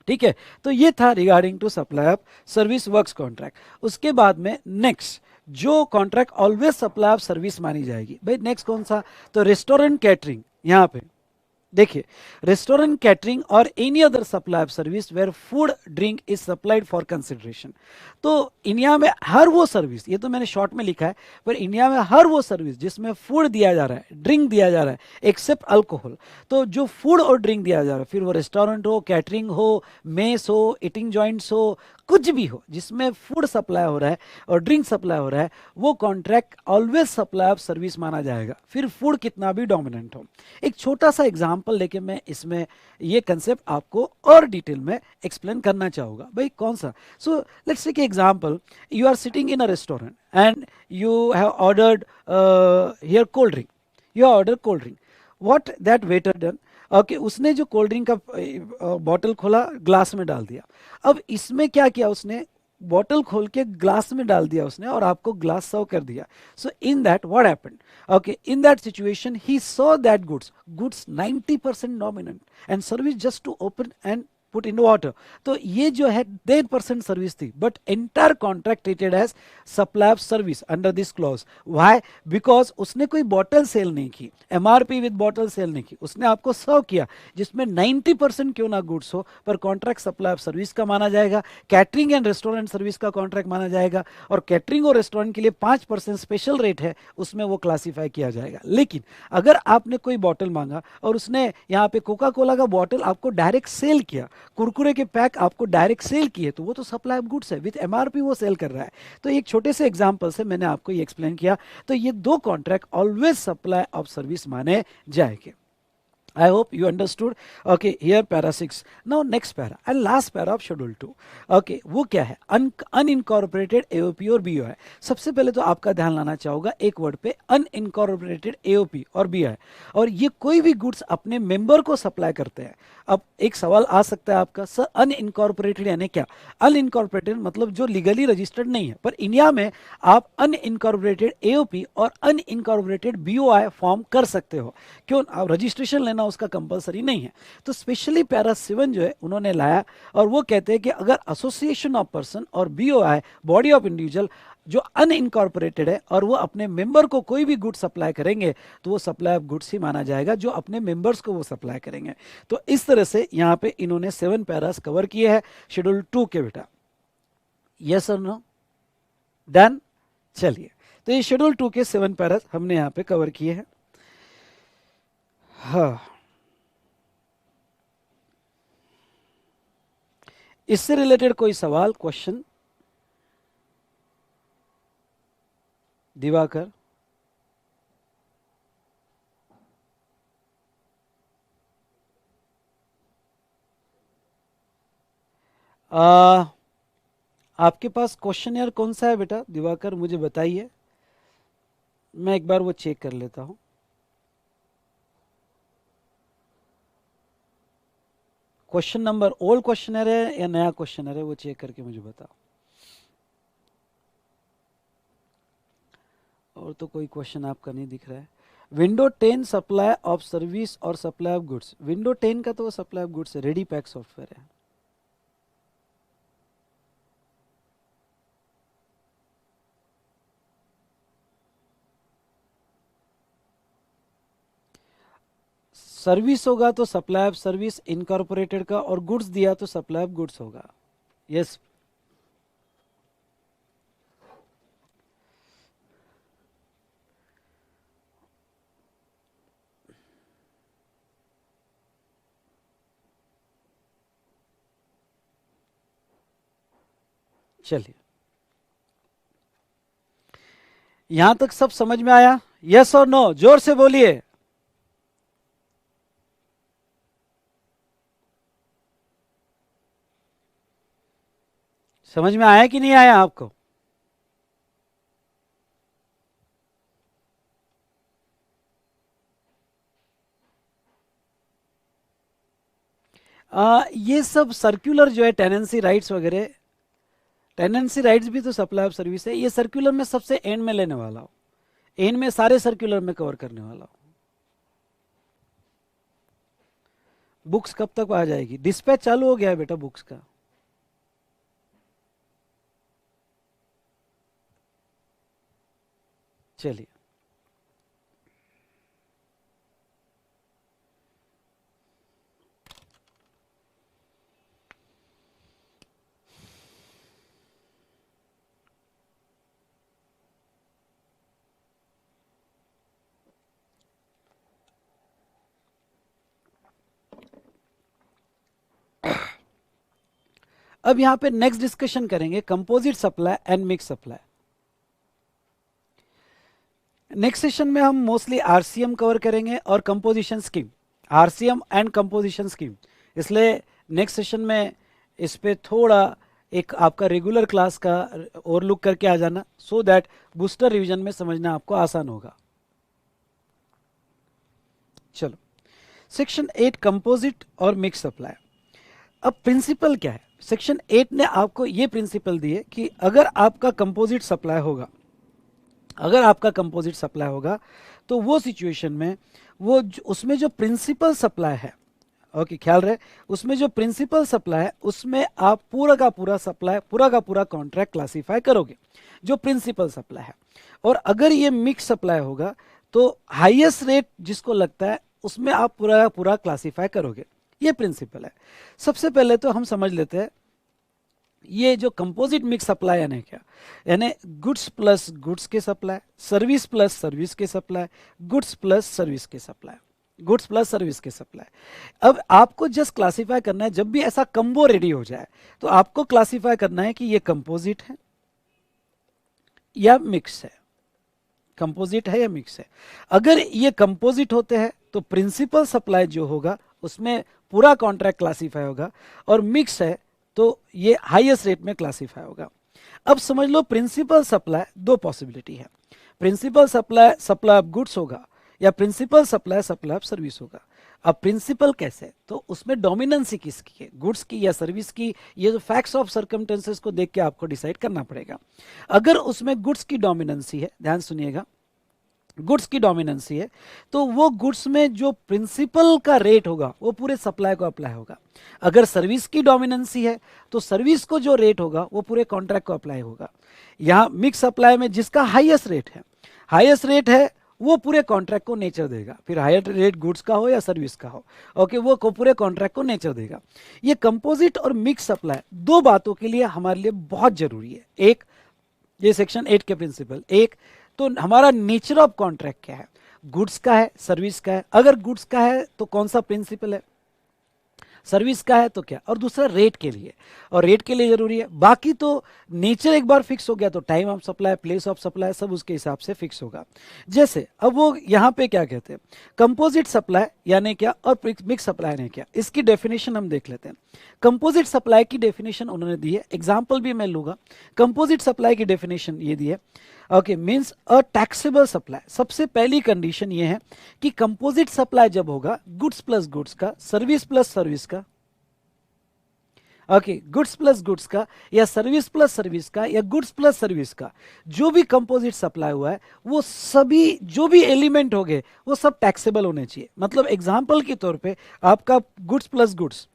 ठीक है, तो ये था regarding to supply of service works contract. उसके बाद में नेक्स्ट जो contract always supply of service मानी जाएगी, भाई नेक्स्ट कौन सा, तो रेस्टोरेंट कैटरिंग। यहां पे देखिए, रेस्टोरेंट कैटरिंग और any other supply of service where food drink is supplied for consideration. तो इंडिया में हर वो सर्विस, ये तो मैंने शॉर्ट में लिखा है, पर इंडिया में हर वो सर्विस जिसमें फूड दिया जा रहा है, ड्रिंक दिया जा रहा है, एक्सेप्ट अल्कोहल, तो जो फूड और ड्रिंक दिया जा रहा है, फिर वो रेस्टोरेंट हो, कैटरिंग हो, मेस हो, ईटिंग जॉइंट्स हो, कुछ भी हो जिसमें फूड सप्लाई हो रहा है और ड्रिंक सप्लाई हो रहा है, वो contract always supply of service माना जाएगा, फिर फूड कितना भी डोमिनेंट हो। एक छोटा सा एग्जांपल लेके मैं इसमें ये कंसेप्ट आपको और डिटेल में एक्सप्लेन करना चाहूँगा। भाई कौन सा, so let's take example, you are sitting in a restaurant and you have ordered here cold drink, you have ordered cold drink, what that waiter done, okay उसने जो कोल्ड ड्रिंक का bottle खोला, glass में डाल दिया। अब इसमें क्या किया उसने, बॉटल खोल के ग्लास में डाल दिया उसने और आपको ग्लास सर्व कर दिया। So in that what happened, okay in that situation he saw that goods 90% dominant and service just to open and put in water. तो ये जो है 10% सर्विस थी, but entire contract treated as supply of service under this clause. Why, because उसने कोई bottle cell नहीं की, MRP with bottle cell नहीं की, उसने आपको सर्व किया जिसमें 90% क्यों ना गुड्स हो, पर कॉन्ट्रैक्ट सप्लाई ऑफ सर्विस का माना जाएगा। कैटरिंग एंड रेस्टोरेंट सर्विस का कॉन्ट्रैक्ट माना जाएगा, और कैटरिंग और रेस्टोरेंट के लिए 5% स्पेशल रेट है, उसमें वो क्लासीफाई किया जाएगा। लेकिन अगर आपने कोई बॉटल मांगा और उसने यहाँ पे कोका कोला का बॉटल आपको डायरेक्ट सेल किया, कुरकुरे के पैक आपको डायरेक्ट सेल किए, तो वो तो सप्लाई ऑफ गुड्स है, विद एमआरपी वो सेल कर रहा है। तो एक छोटे से एग्जांपल से मैंने आपको ये एक्सप्लेन किया। तो ये दो contract always supply of service माने जाएंगे। I hope you understood. Okay, here para 6. Now next para and last para of schedule 2. Okay, वो क्या है, unincorporated AOP और BOI। सबसे पहले तो आपका ध्यान लाना चाहूँगा एक वर्ड पे, unincorporated AOP और BOI, और ये कोई भी गुड्स अपने मेंबर को सप्लाई करते हैं। अब एक सवाल आ सकता है आपका, सर अनइनकॉर्पोरेटेड यानी क्या, अनइनकॉर्पोरेटेड मतलब जो लीगली रजिस्टर्ड नहीं है, पर इंडिया में आप अनइनकॉर्पोरेटेड AOP और अनइनकॉर्पोरेटेड BOI फॉर्म कर सकते हो। क्यों, आप रजिस्ट्रेशन लेना उसका कंपलसरी नहीं है। तो स्पेशली पैरा 7 जो है उन्होंने लाया, और वो कहते हैं कि अगर एसोसिएशन ऑफ पर्सन और BOI बॉडी ऑफ इंडिविजुअल जो अनइनकॉर्पोरेटेड है और वो अपने मेंबर को कोई भी गुड सप्लाई करेंगे, तो वो सप्लाई ऑफ गुड्स ही माना जाएगा जो अपने मेंबर्स को वो सप्लाई करेंगे। तो इस तरह से यहाँ पे इन्होंने 7 पैरास कवर किए हैं शेड्यूल 2 के बेटा। यस और नो, डन। चलिए, तो ये शेड्यूल 2 के 7 पैरास हमने यहाँ पे कवर किए हैं। हाँ, इससे रिलेटेड कोई सवाल, क्वेश्चन, दिवाकर? आपके पास क्वेश्चन यार कौन सा है बेटा दिवाकर, मुझे बताइए, मैं एक बार वो चेक कर लेता हूं। क्वेश्चन नंबर ओल्ड क्वेश्चनर है या नया क्वेश्चनर है, वो चेक करके मुझे बताओ। और तो कोई क्वेश्चन आपका नहीं दिख रहा है। विंडो 10 सप्लाई ऑफ सर्विस और सप्लाई ऑफ गुड्स, विंडो 10 का तो वो सप्लाई ऑफ गुड्स है, रेडी पैक सॉफ्टवेयर है। सर्विस होगा तो सप्लाई ऑफ सर्विस इनकॉर्पोरेटेड का, और गुड्स दिया तो सप्लाई ऑफ गुड्स होगा। यस, चलिए यहां तक सब समझ में आया? यस और नो, जोर से बोलिए। समझ में आया कि नहीं आया आपको? ये सब सर्कुलर जो है टेनेंसी राइट्स वगैरह, टेनेंसी राइट्स भी तो सप्लाई ऑफ सर्विस है। ये सर्कुलर में सबसे एंड में लेने वाला हूं, एंड में सारे सर्कुलर में कवर करने वाला हूं। बुक्स कब तक आ जाएगी? डिस्पैच चालू हो गया है बेटा बुक्स का। चलिए अब यहां पे नेक्स्ट डिस्कशन करेंगे composite supply and mix supply. Next session में हम मोस्टली आरसीएम कवर करेंगे और composition scheme, RCM and composition scheme. इसलिए नेक्स्ट सेशन में इस पे थोड़ा एक आपका रेगुलर क्लास का और लुक करके आ जाना, सो दैट बूस्टर रिवीजन में समझना आपको आसान होगा। चलो, सेक्शन 8 कंपोजिट और मिक्स सप्लाई। अब प्रिंसिपल क्या है? सेक्शन 8 ने आपको ये प्रिंसिपल दिए कि अगर आपका कंपोजिट सप्लाई होगा, अगर आपका कंपोजिट सप्लाई होगा तो वो सिचुएशन में वो उसमें जो प्रिंसिपल सप्लाई है, ओके ख्याल रहे, उसमें जो प्रिंसिपल सप्लाई है उसमें आप पूरा का पूरा सप्लाई, पूरा का पूरा कॉन्ट्रैक्ट क्लासिफाई करोगे जो प्रिंसिपल सप्लाई है। और अगर ये मिक्स सप्लाई होगा तो हाईएस्ट रेट जिसको लगता है उसमें आप पूरा का पूरा क्लासिफाई करोगे। ये प्रिंसिपल है। सबसे पहले तो हम समझ लेते हैं ये जो कंपोजिट मिक्स सप्लाई यानी क्या, यानी गुड्स प्लस गुड्स के सप्लाई, सर्विस प्लस सर्विस के सप्लाई, गुड्स प्लस सर्विस के सप्लाई, गुड्स प्लस सर्विस के सप्लाई। अब आपको जस्ट क्लासिफाई करना है, जब भी ऐसा कंबो रेडी हो जाए तो आपको क्लासिफाई करना है कि ये कंपोजिट है या मिक्स है, कंपोजिट है या मिक्स है। अगर ये कंपोजिट होते हैं तो प्रिंसिपल सप्लाई जो होगा उसमें पूरा कॉन्ट्रैक्ट क्लासिफाई होगा, और मिक्स है तो ये हाईएस्ट रेट में क्लासिफाई होगा। अब समझ लो प्रिंसिपल सप्लाई दो पॉसिबिलिटी है, principal supply supply of goods होगा या principal supply supply of service होगा। अब प्रिंसिपल कैसे, तो उसमें डोमिनेंसी किसकी है, गुड्स की या सर्विस की? ये जो फैक्ट्स ऑफ सर्कमटेंसेस को देख के आपको डिसाइड करना पड़ेगा। अगर उसमें गुड्स की डोमिनेंसी है, ध्यान सुनिएगा, गुड्स की डोमिनेंसी है तो वो गुड्स में जो प्रिंसिपल का रेट होगा वो पूरे सप्लाई को अप्लाई होगा। अगर सर्विस की डोमिनेंसी है तो सर्विस को जो रेट होगा वो पूरे कॉन्ट्रैक्ट को अप्लाई होगा। यहां मिक्स सप्लाई में जिसका हाईएस्ट रेट है, हाईएस्ट रेट है वो पूरे कॉन्ट्रैक्ट को नेचर देगा, फिर हायर रेट गुड्स का हो या सर्विस का हो, ओके, वो पूरे कॉन्ट्रैक्ट को नेचर देगा। ये कंपोजिट और मिक्स सप्लाई दो बातों के लिए हमारे लिए बहुत जरूरी है। एक, ये सेक्शन 8 के प्रिंसिपल, एक तो हमारा नेचर ऑफ कॉन्ट्रैक्ट क्या है, गुड्स का है सर्विस का है। अगर गुड्स का है तो कौन सा प्रिंसिपल है, सर्विस का है तो क्या, और दूसरा रेट के लिए, और रेट के लिए जरूरी है। बाकी तो नेचर एक बार फिक्स हो गया तो time of supply, place of supply सब उसके हिसाब से फिक्स होगा। जैसे अब वो यहाँ पे क्या कहते हैं, कंपोजिट सप्लाई यानी क्या और मिक्स सप्लाई यानी क्या, इसकी डेफिनेशन हम देख लेते हैं। कंपोजिट सप्लाई की डेफिनेशन उन्होंने दी है, एग्जाम्पल भी मैं लूंगा। कंपोजिट सप्लाई की डेफिनेशन ये दी है, okay, means a taxable supply. सबसे पहली कंडीशन ये है कि कंपोजिट सप्लाई जब होगा गुड्स प्लस गुड्स का, सर्विस प्लस सर्विस का, ओके, गुड्स प्लस गुड्स का या सर्विस प्लस सर्विस का या गुड्स प्लस सर्विस का, जो भी कंपोजिट सप्लाई हुआ है वो सभी जो भी एलिमेंट हो गए वो सब टैक्सेबल होने चाहिए। मतलब एग्जांपल के तौर पे आपका गुड्स प्लस गुड्स,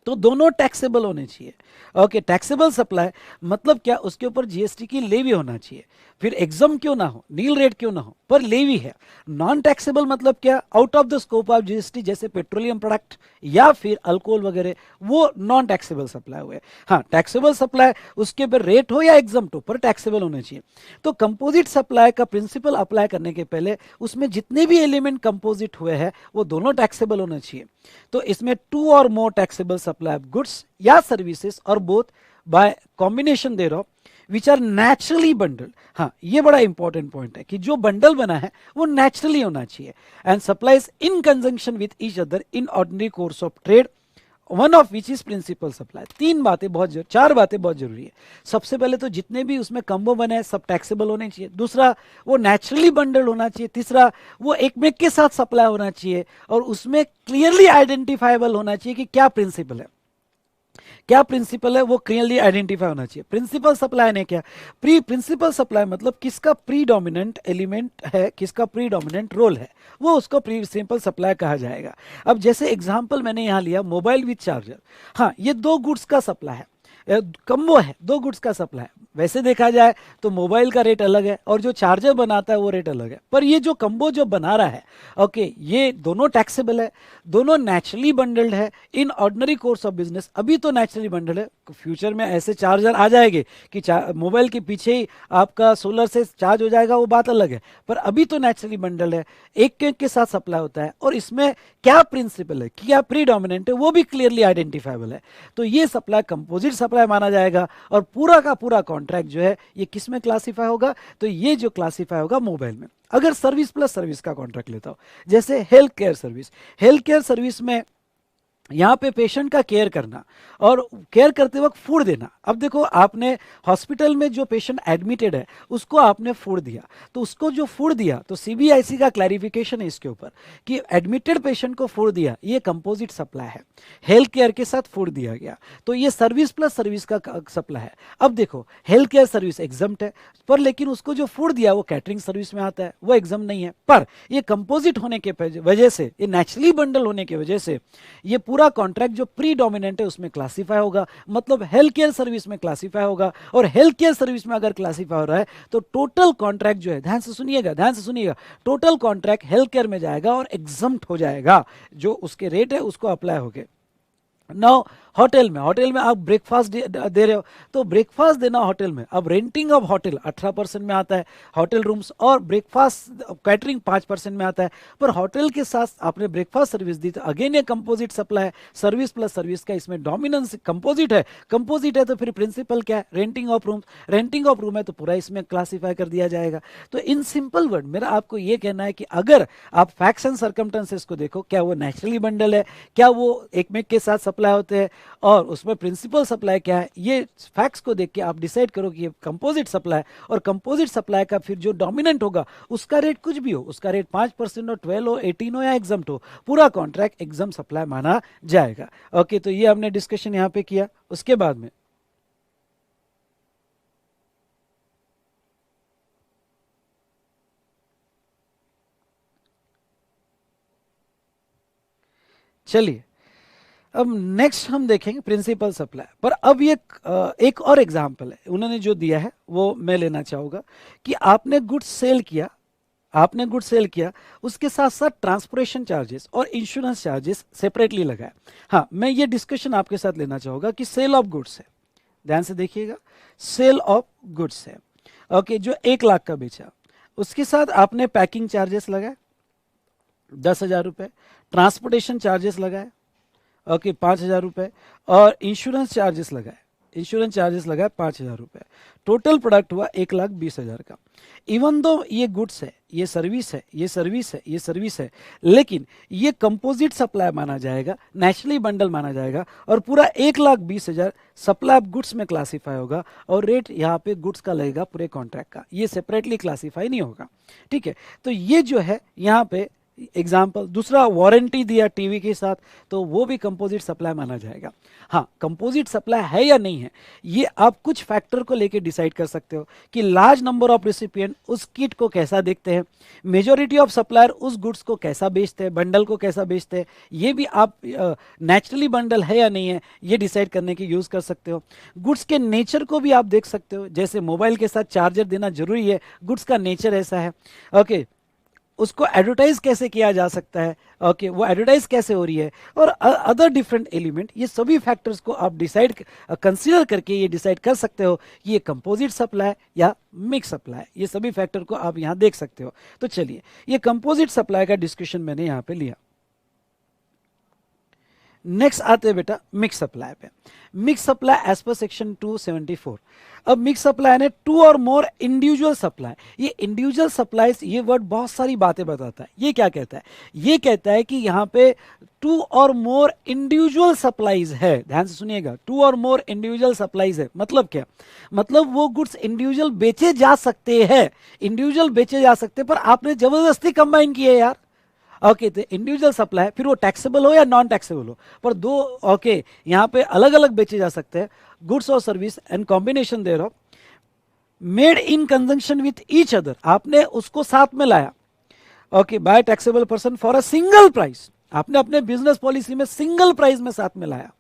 तो दोनों टैक्सेबल होने चाहिए। ओके, टैक्सेबल सप्लाई मतलब क्या, उसके ऊपर जीएसटी की लेवी होना चाहिए, फिर एग्जाम क्यों ना हो, नील रेट क्यों ना हो, पर लेवी है। नॉन टैक्सेबल मतलब क्या, out of the scope of GST, जैसे पेट्रोलियम प्रोडक्ट या फिर अल्कोहल वगैरह, वो नॉन टैक्सेबल सप्लाई हुए। हाँ, टैक्सेबल सप्लाई उसके ऊपर रेट हो या एग्जाम हो, पर टैक्सेबल होने चाहिए। तो कंपोजिट सप्लाई का प्रिंसिपल अप्लाई करने के पहले उसमें जितने भी एलिमेंट कंपोजिट हुए हैं वो दोनों टैक्सेबल होने चाहिए। तो इसमें to or more taxable supply of goods या सर्विसेज और बोथ बाय कॉम्बिनेशन दे रहा हूं विच आर नेचुरली बंडल्ड। हाँ, ये बड़ा इंपॉर्टेंट पॉइंट है कि जो बंडल बना है वो नेचुरली होना चाहिए and supplies in conjunction with each other in ordinary course of trade, one of which is principal supply. चार बातें बहुत जरूरी है। सबसे पहले तो जितने भी उसमें कम्बो बने हैं सब टैक्सेबल होने चाहिए। दूसरा, वो नेचुरली बंडल्ड होना चाहिए। तीसरा, वो एक में के साथ सप्लाई होना चाहिए और उसमें क्लियरली आइडेंटिफाइबल होना चाहिए कि क्या प्रिंसिपल है, क्या प्रिंसिपल है, वो क्लियरली आइडेंटिफाई होना चाहिए। प्रिंसिपल सप्लाई ने क्या, प्रिंसिपल सप्लाई मतलब किसका प्रीडोमिनेंट एलिमेंट है, किसका प्रीडोमिनेंट रोल है, वो उसको प्रिंसिपल सप्लाई कहा जाएगा। अब जैसे एग्जांपल मैंने यहां लिया मोबाइल विथ चार्जर। हाँ, ये दो गुड्स का सप्लाई है, कम्बो है, दो गुड्स का सप्लाई। वैसे देखा जाए तो मोबाइल का रेट अलग है और जो चार्जर बनाता है वो रेट अलग है, पर ये जो कम्बो जो बना रहा है, ओके, ये दोनों टैक्सेबल है, दोनों नेचुरली बंडल्ड है इन ऑर्डिनरी कोर्स ऑफ बिजनेस। अभी तो नेचुरली बंडल्ड है, फ्यूचर में ऐसे चार्जर आ जाएंगे कि मोबाइल के पीछे ही आपका सोलर से चार्ज हो जाएगा, वो बात अलग है, पर अभी तो नेचुरली बंडल्ड है, एक के साथ सप्लाई होता है और इसमें क्या प्रिंसिपल है, क्या प्रीडोमिनेंट है, वो भी क्लियरली आइडेंटिफाइबल है। तो ये सप्लाई कंपोजिट सप्लाई माना जाएगा और पूरा का पूरा कॉन्ट्रैक्ट जो है ये किस में क्लासीफाई होगा, तो ये जो क्लासीफाई होगा मोबाइल में। अगर सर्विस प्लस सर्विस का कॉन्ट्रैक्ट लेता हूं, जैसे health care service, health care service में यहाँ पे पेशेंट का केयर करना और केयर करते वक्त फूड देना। अब देखो, आपने हॉस्पिटल में जो पेशेंट एडमिटेड है उसको आपने फूड दिया, तो उसको जो फूड दिया, तो सीबीआईसी का क्लैरिफिकेशन है इसके ऊपर कि एडमिटेड पेशेंट को फूड दिया, ये कंपोजिट सप्लाई है, हेल्थ केयर के साथ फूड दिया गया, तो ये सर्विस प्लस सर्विस का सप्लाई है। अब देखो, हेल्थ केयर सर्विस एग्जम्प्ट है, पर लेकिन उसको जो फूड दिया वो कैटरिंग सर्विस में आता है, वो एग्जाम नहीं है, पर ये कंपोजिट होने के वजह से, ये नेचुरली बंडल होने की वजह से ये पूरा कॉन्ट्रैक्ट जो प्रीडोमिनेंट है उसमें क्लासीफाई होगा, मतलब हेल्थ केयर सर्विस में क्लासीफाई होगा। और हेल्थ केयर सर्विस में अगर क्लासीफाई हो रहा है तो टोटल कॉन्ट्रैक्ट जो है, ध्यान से सुनिएगा, टोटल कॉन्ट्रैक्ट हेल्थ केयर में जाएगा और एग्जम्प्ट हो जाएगा, जो उसके रेट है उसको अप्लाई हो गए। नाउ होटल में आप ब्रेकफास्ट दे रहे हो, तो ब्रेकफास्ट देना होटल में, अब रेंटिंग ऑफ होटल 18% में आता है होटल रूम्स, और ब्रेकफास्ट कैटरिंग 5% में आता है, पर होटल के साथ आपने ब्रेकफास्ट सर्विस दी, तो अगेन ये कंपोजिट सप्लाई है, सर्विस प्लस सर्विस का इसमें डोमिनेंस कंपोजिट है, तो फिर प्रिंसिपल क्या है, रेंटिंग ऑफ रूम है, तो पूरा इसमें क्लासीफाई कर दिया जाएगा। तो इन सिंपल वर्ड मेरा आपको ये कहना है कि अगर आप फैक्ट्स एंड सर्कमस्टेंसेस को देखो, क्या वो नेचुरली बंडल है, क्या वो एक में के साथ सप्लाई होते हैं, और उसमें प्रिंसिपल सप्लाई क्या है, ये फैक्ट्स को देख के आप डिसाइड करो कि ये कंपोजिट सप्लाई, और कंपोजिट सप्लाई का फिर जो डोमिनेंट होगा उसका रेट कुछ भी हो, उसका रेट 5% हो, 12 हो, 18 हो या एग्जम्प्ट हो, पूरा कॉन्ट्रैक्ट एग्जाम सप्लाई माना जाएगा। ओके, तो ये हमने डिस्कशन यहां पे किया। उसके बाद में चलिए, अब नेक्स्ट हम देखेंगे प्रिंसिपल सप्लाई पर। अब ये एक और एग्जांपल है उन्होंने जो दिया है वो मैं लेना चाहूंगा कि आपने गुड्स सेल किया, उसके साथ साथ ट्रांसपोर्टेशन चार्जेस और इंश्योरेंस चार्जेस सेपरेटली लगाए। हाँ, मैं ये डिस्कशन आपके साथ लेना चाहूंगा कि सेल ऑफ गुड्स है, ध्यान से देखिएगा, सेल ऑफ गुड्स है, ओके, जो 1 लाख का बेचा, उसके साथ आपने पैकिंग चार्जेस लगाए 10,000 रुपए, ट्रांसपोर्टेशन चार्जेस लगाए, ओके, 5,000 रुपए, और इंश्योरेंस चार्जेस लगाए 5,000 रुपए, टोटल प्रोडक्ट हुआ 1,20,000 का। इवन दो ये गुड्स है, ये सर्विस है, लेकिन ये कंपोजिट सप्लाई माना जाएगा, नेचुरली बंडल माना जाएगा, और पूरा 1,20,000 सप्लाई ऑफ गुड्स में क्लासीफाई होगा, और रेट यहाँ पे गुड्स का लगेगा पूरे कॉन्ट्रैक्ट का, ये सेपरेटली क्लासीफाई नहीं होगा। ठीक है, तो ये जो है यहाँ पे एग्जाम्पल। दूसरा, वारंटी दिया टीवी के साथ, तो वो भी कंपोजिट सप्लाई माना जाएगा। हाँ, कंपोजिट सप्लाई है या नहीं है, ये आप कुछ फैक्टर को लेके डिसाइड कर सकते हो कि लार्ज नंबर ऑफ रिसिपिएंट उस किट को कैसा देखते हैं, मेजोरिटी ऑफ सप्लायर उस गुड्स को कैसा बेचते हैं, बंडल को कैसा बेचते हैं, ये भी आप नेचुरली बंडल है या नहीं है ये डिसाइड करने की यूज़ कर सकते हो। गुड्स के नेचर को भी आप देख सकते हो, जैसे मोबाइल के साथ चार्जर देना जरूरी है, गुड्स का नेचर ऐसा है। ओके, उसको एडवर्टाइज कैसे किया जा सकता है, ओके, वो एडवर्टाइज कैसे हो रही है, और अदर डिफरेंट एलिमेंट, ये सभी फैक्टर्स को आप डिसाइड कंसीडर करके ये डिसाइड कर सकते हो कि ये कंपोजिट सप्लाई या मिक्स सप्लाई, ये सभी फैक्टर को आप यहाँ देख सकते हो। तो चलिए, ये कंपोजिट सप्लाई का डिस्कशन मैंने यहाँ पे लिया। नेक्स्ट आते हैं बेटा मिक्स सप्लाई पे। Mix supply as per section 274। अब मिक्स सप्लाई ने two or more individual supply, ये इंडिविजुअल सप्लाईज, ये वर्ड बहुत सारी बातें बताता है। ये क्या कहता है, ये कहता है कि यहाँ पे to or more individual supplies है, ध्यान से सुनिएगा, to or more individual supplies है, मतलब क्या, मतलब वो गुड्स इंडिविजुअल बेचे जा सकते हैं, इंडिविजुअल बेचे जा सकते हैं, पर आपने जबरदस्ती कंबाइन किए यार। ओके, तो इंडिविजुअल सप्लाई, फिर वो टैक्सेबल हो या नॉन टैक्सेबल हो, पर दो ओके यहाँ पे अलग अलग बेचे जा सकते हैं गुड्स और सर्विस एंड कॉम्बिनेशन दे रहा हूं, made in conjunction with each other, आपने उसको साथ में लाया, okay, by taxable person for a single price, आपने अपने बिजनेस पॉलिसी में सिंगल प्राइस में साथ में लाया।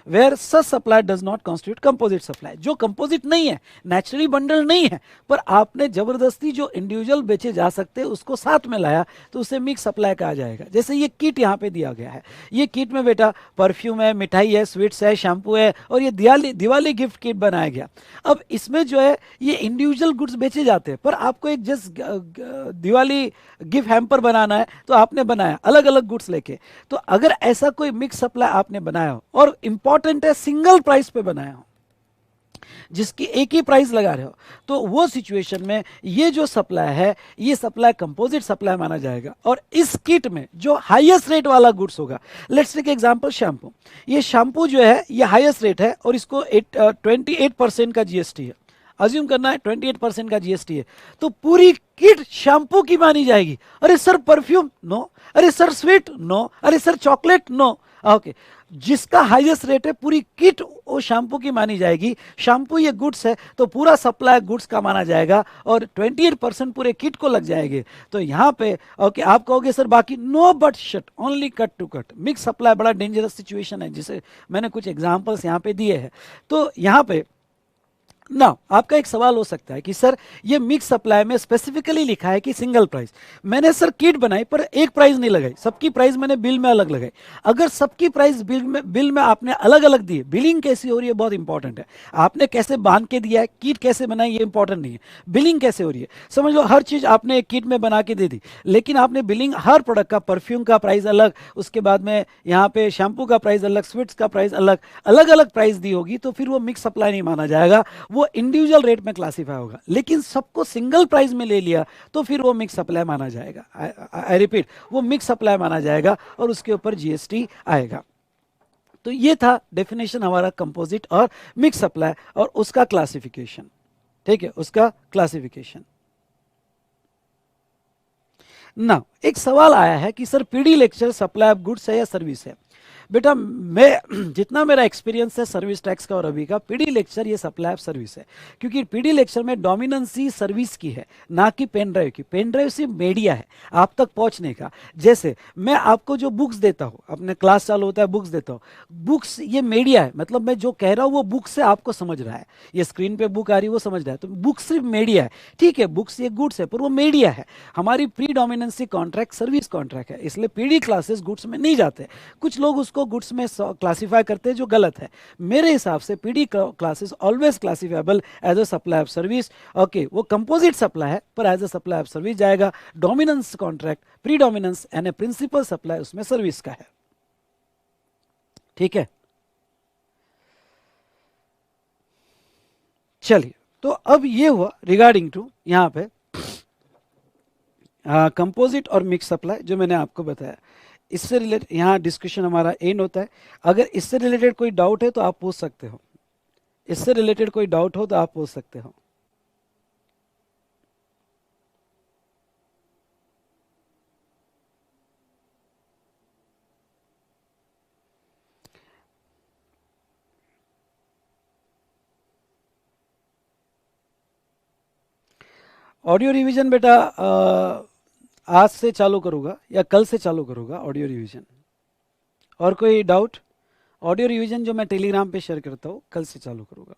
Where such supply does not constitute composite supply, जो कंपोजिट नहीं है, नेचुरली बंडल नहीं है, पर आपने जबरदस्ती जो इंडिविजुअल बेचे जा सकते हैं उसको साथ में लाया, तो उसे मिक्स सप्लाई कहा जाएगा। जैसे ये किट यहाँ पे दिया गया है, ये किट में बेटा परफ्यूम है, मिठाई है, स्वीट्स है, शैम्पू है, और ये दिवाली गिफ्ट किट बनाया गया। अब इसमें जो है ये इंडिविजुअल गुड्स बेचे जाते हैं, पर आपको एक जस्ट दिवाली गिफ्ट हैम्पर बनाना है तो आपने बनाया अलग अलग गुड्स लेके। तो अगर ऐसा कोई मिक्स सप्लाई आपने बनाया हो, और इंपॉर्टेंट है सिंगल प्राइस पे बनाया हो, जिसकी एक ही प्राइस लगा रहे हो, तो वो सिचुएशन में ये जो सप्लाई है, ये सप्लाई कंपोजिट सप्लाई माना जाएगा। और इस किट में जो हाईएस्ट रेट वाला गुड्स होगा, लेट्स टेक एग्जांपल शैम्पू, ये शैम्पू जो है ये हाईएस्ट रेट है और इसको 28% का जीएसटी है, अज्यूम करना है 28% का जीएसटी है, तो पूरी किट शैम्पू की मानी जाएगी। अरे सर परफ्यूम नो, अरे सर स्वीट नो, अरे सर चॉकलेट नो, ओके, जिसका हाईएस्ट रेट है पूरी किट वो शैम्पू की मानी जाएगी। शैम्पू ये गुड्स है तो पूरा सप्लाई गुड्स का माना जाएगा और 28% पूरे किट को लग जाएंगे। तो यहाँ पे ओके आप कहोगे सर बाकी no, but shut only cut to cut. Mix supply बड़ा डेंजरस सिचुएशन है, जिसे मैंने कुछ एग्जांपल्स यहाँ पे दिए हैं। तो यहाँ पे ना आपका एक सवाल हो सकता है कि सर ये मिक्स सप्लाई में स्पेसिफिकली लिखा है कि सिंगल प्राइस, मैंने सर किट बनाई पर एक प्राइस नहीं लगाई, सबकी प्राइस मैंने बिल में अलग लगाई। अगर सबकी प्राइस बिल में आपने अलग अलग दी, बिलिंग कैसी हो रही है बहुत इंपॉर्टेंट है, आपने कैसे बांध के दिया है, किट कैसे बनाई ये इंपॉर्टेंट नहीं है, बिलिंग कैसे हो रही है। समझ लो हर चीज आपने एक किट में बना के दे दी, लेकिन आपने बिलिंग हर प्रोडक्ट का, परफ्यूम का प्राइस अलग, उसके बाद में यहाँ पे शैम्पू का प्राइस अलग, स्वीट्स का प्राइस अलग, अलग अलग प्राइस दी होगी, तो फिर वो मिक्स सप्लाई नहीं माना जाएगा, वो इंडिविजुअल रेट में क्लासिफाई होगा। लेकिन सबको सिंगल प्राइस में ले लिया तो फिर वो मिक्स सप्लाई माना जाएगा। आई रिपीट, वो मिक्स सप्लाई माना जाएगा और उसके ऊपर जीएसटी आएगा। तो ये था डेफिनेशन हमारा कंपोजिट और मिक्स सप्लाई और उसका क्लासिफिकेशन। ठीक है, उसका क्लासिफिकेशन। ना एक सवाल आया है कि sir PD lecture supply of goods है या सर्विस है। बेटा मैं जितना मेरा एक्सपीरियंस है सर्विस टैक्स का और अभी का, पीडी लेक्चर ये सप्लाई ऑफ सर्विस है, क्योंकि पीडी लेक्चर में डोमिनेंसी सर्विस की है ना कि पेन ड्राइव की। पेन ड्राइव सिर्फ मीडिया है आप तक पहुंचने का। जैसे मैं आपको जो बुक्स देता हूँ, अपने क्लास चालू होता है बुक्स देता हूँ, बुक्स ये मीडिया है, मतलब मैं जो कह रहा हूँ वो बुक से आपको समझ रहा है, ये स्क्रीन पे बुक आ रही है वो समझ रहा है, तो बुक सिर्फ मीडिया है। ठीक है, बुक्स ये गुड्स है पर वो मीडिया है। हमारी pre dominancy contract service contract है, इसलिए पीडी क्लासेस गुड्स में नहीं जाते। कुछ लोग उसको गुड्स में क्लासिफाई करते हैं जो गलत है। मेरे हिसाब से PD classes always classifiable as a supply of service. Okay, वो कंपोजिट सप्लाई है पर as a supply of service जाएगा। Dominance contract, predominance and a principal supply उसमें सर्विस का है। ठीक है, चलिए, तो अब ये हुआ रिगार्डिंग टू यहां पे कंपोजिट और मिक्स सप्लाई जो मैंने आपको बताया। इससे रिलेटेड यहाँ डिस्कशन हमारा एंड होता है। अगर इससे रिलेटेड कोई डाउट है तो आप पूछ सकते हो, इससे रिलेटेड कोई डाउट हो तो आप पूछ सकते हो। ऑडियो रिवीजन बेटा आज से चालू करूँगा या कल से चालू करूँगा ऑडियो रिवीजन? और कोई डाउट? ऑडियो रिवीजन जो मैं टेलीग्राम पे शेयर करता हूँ कल से चालू करूँगा।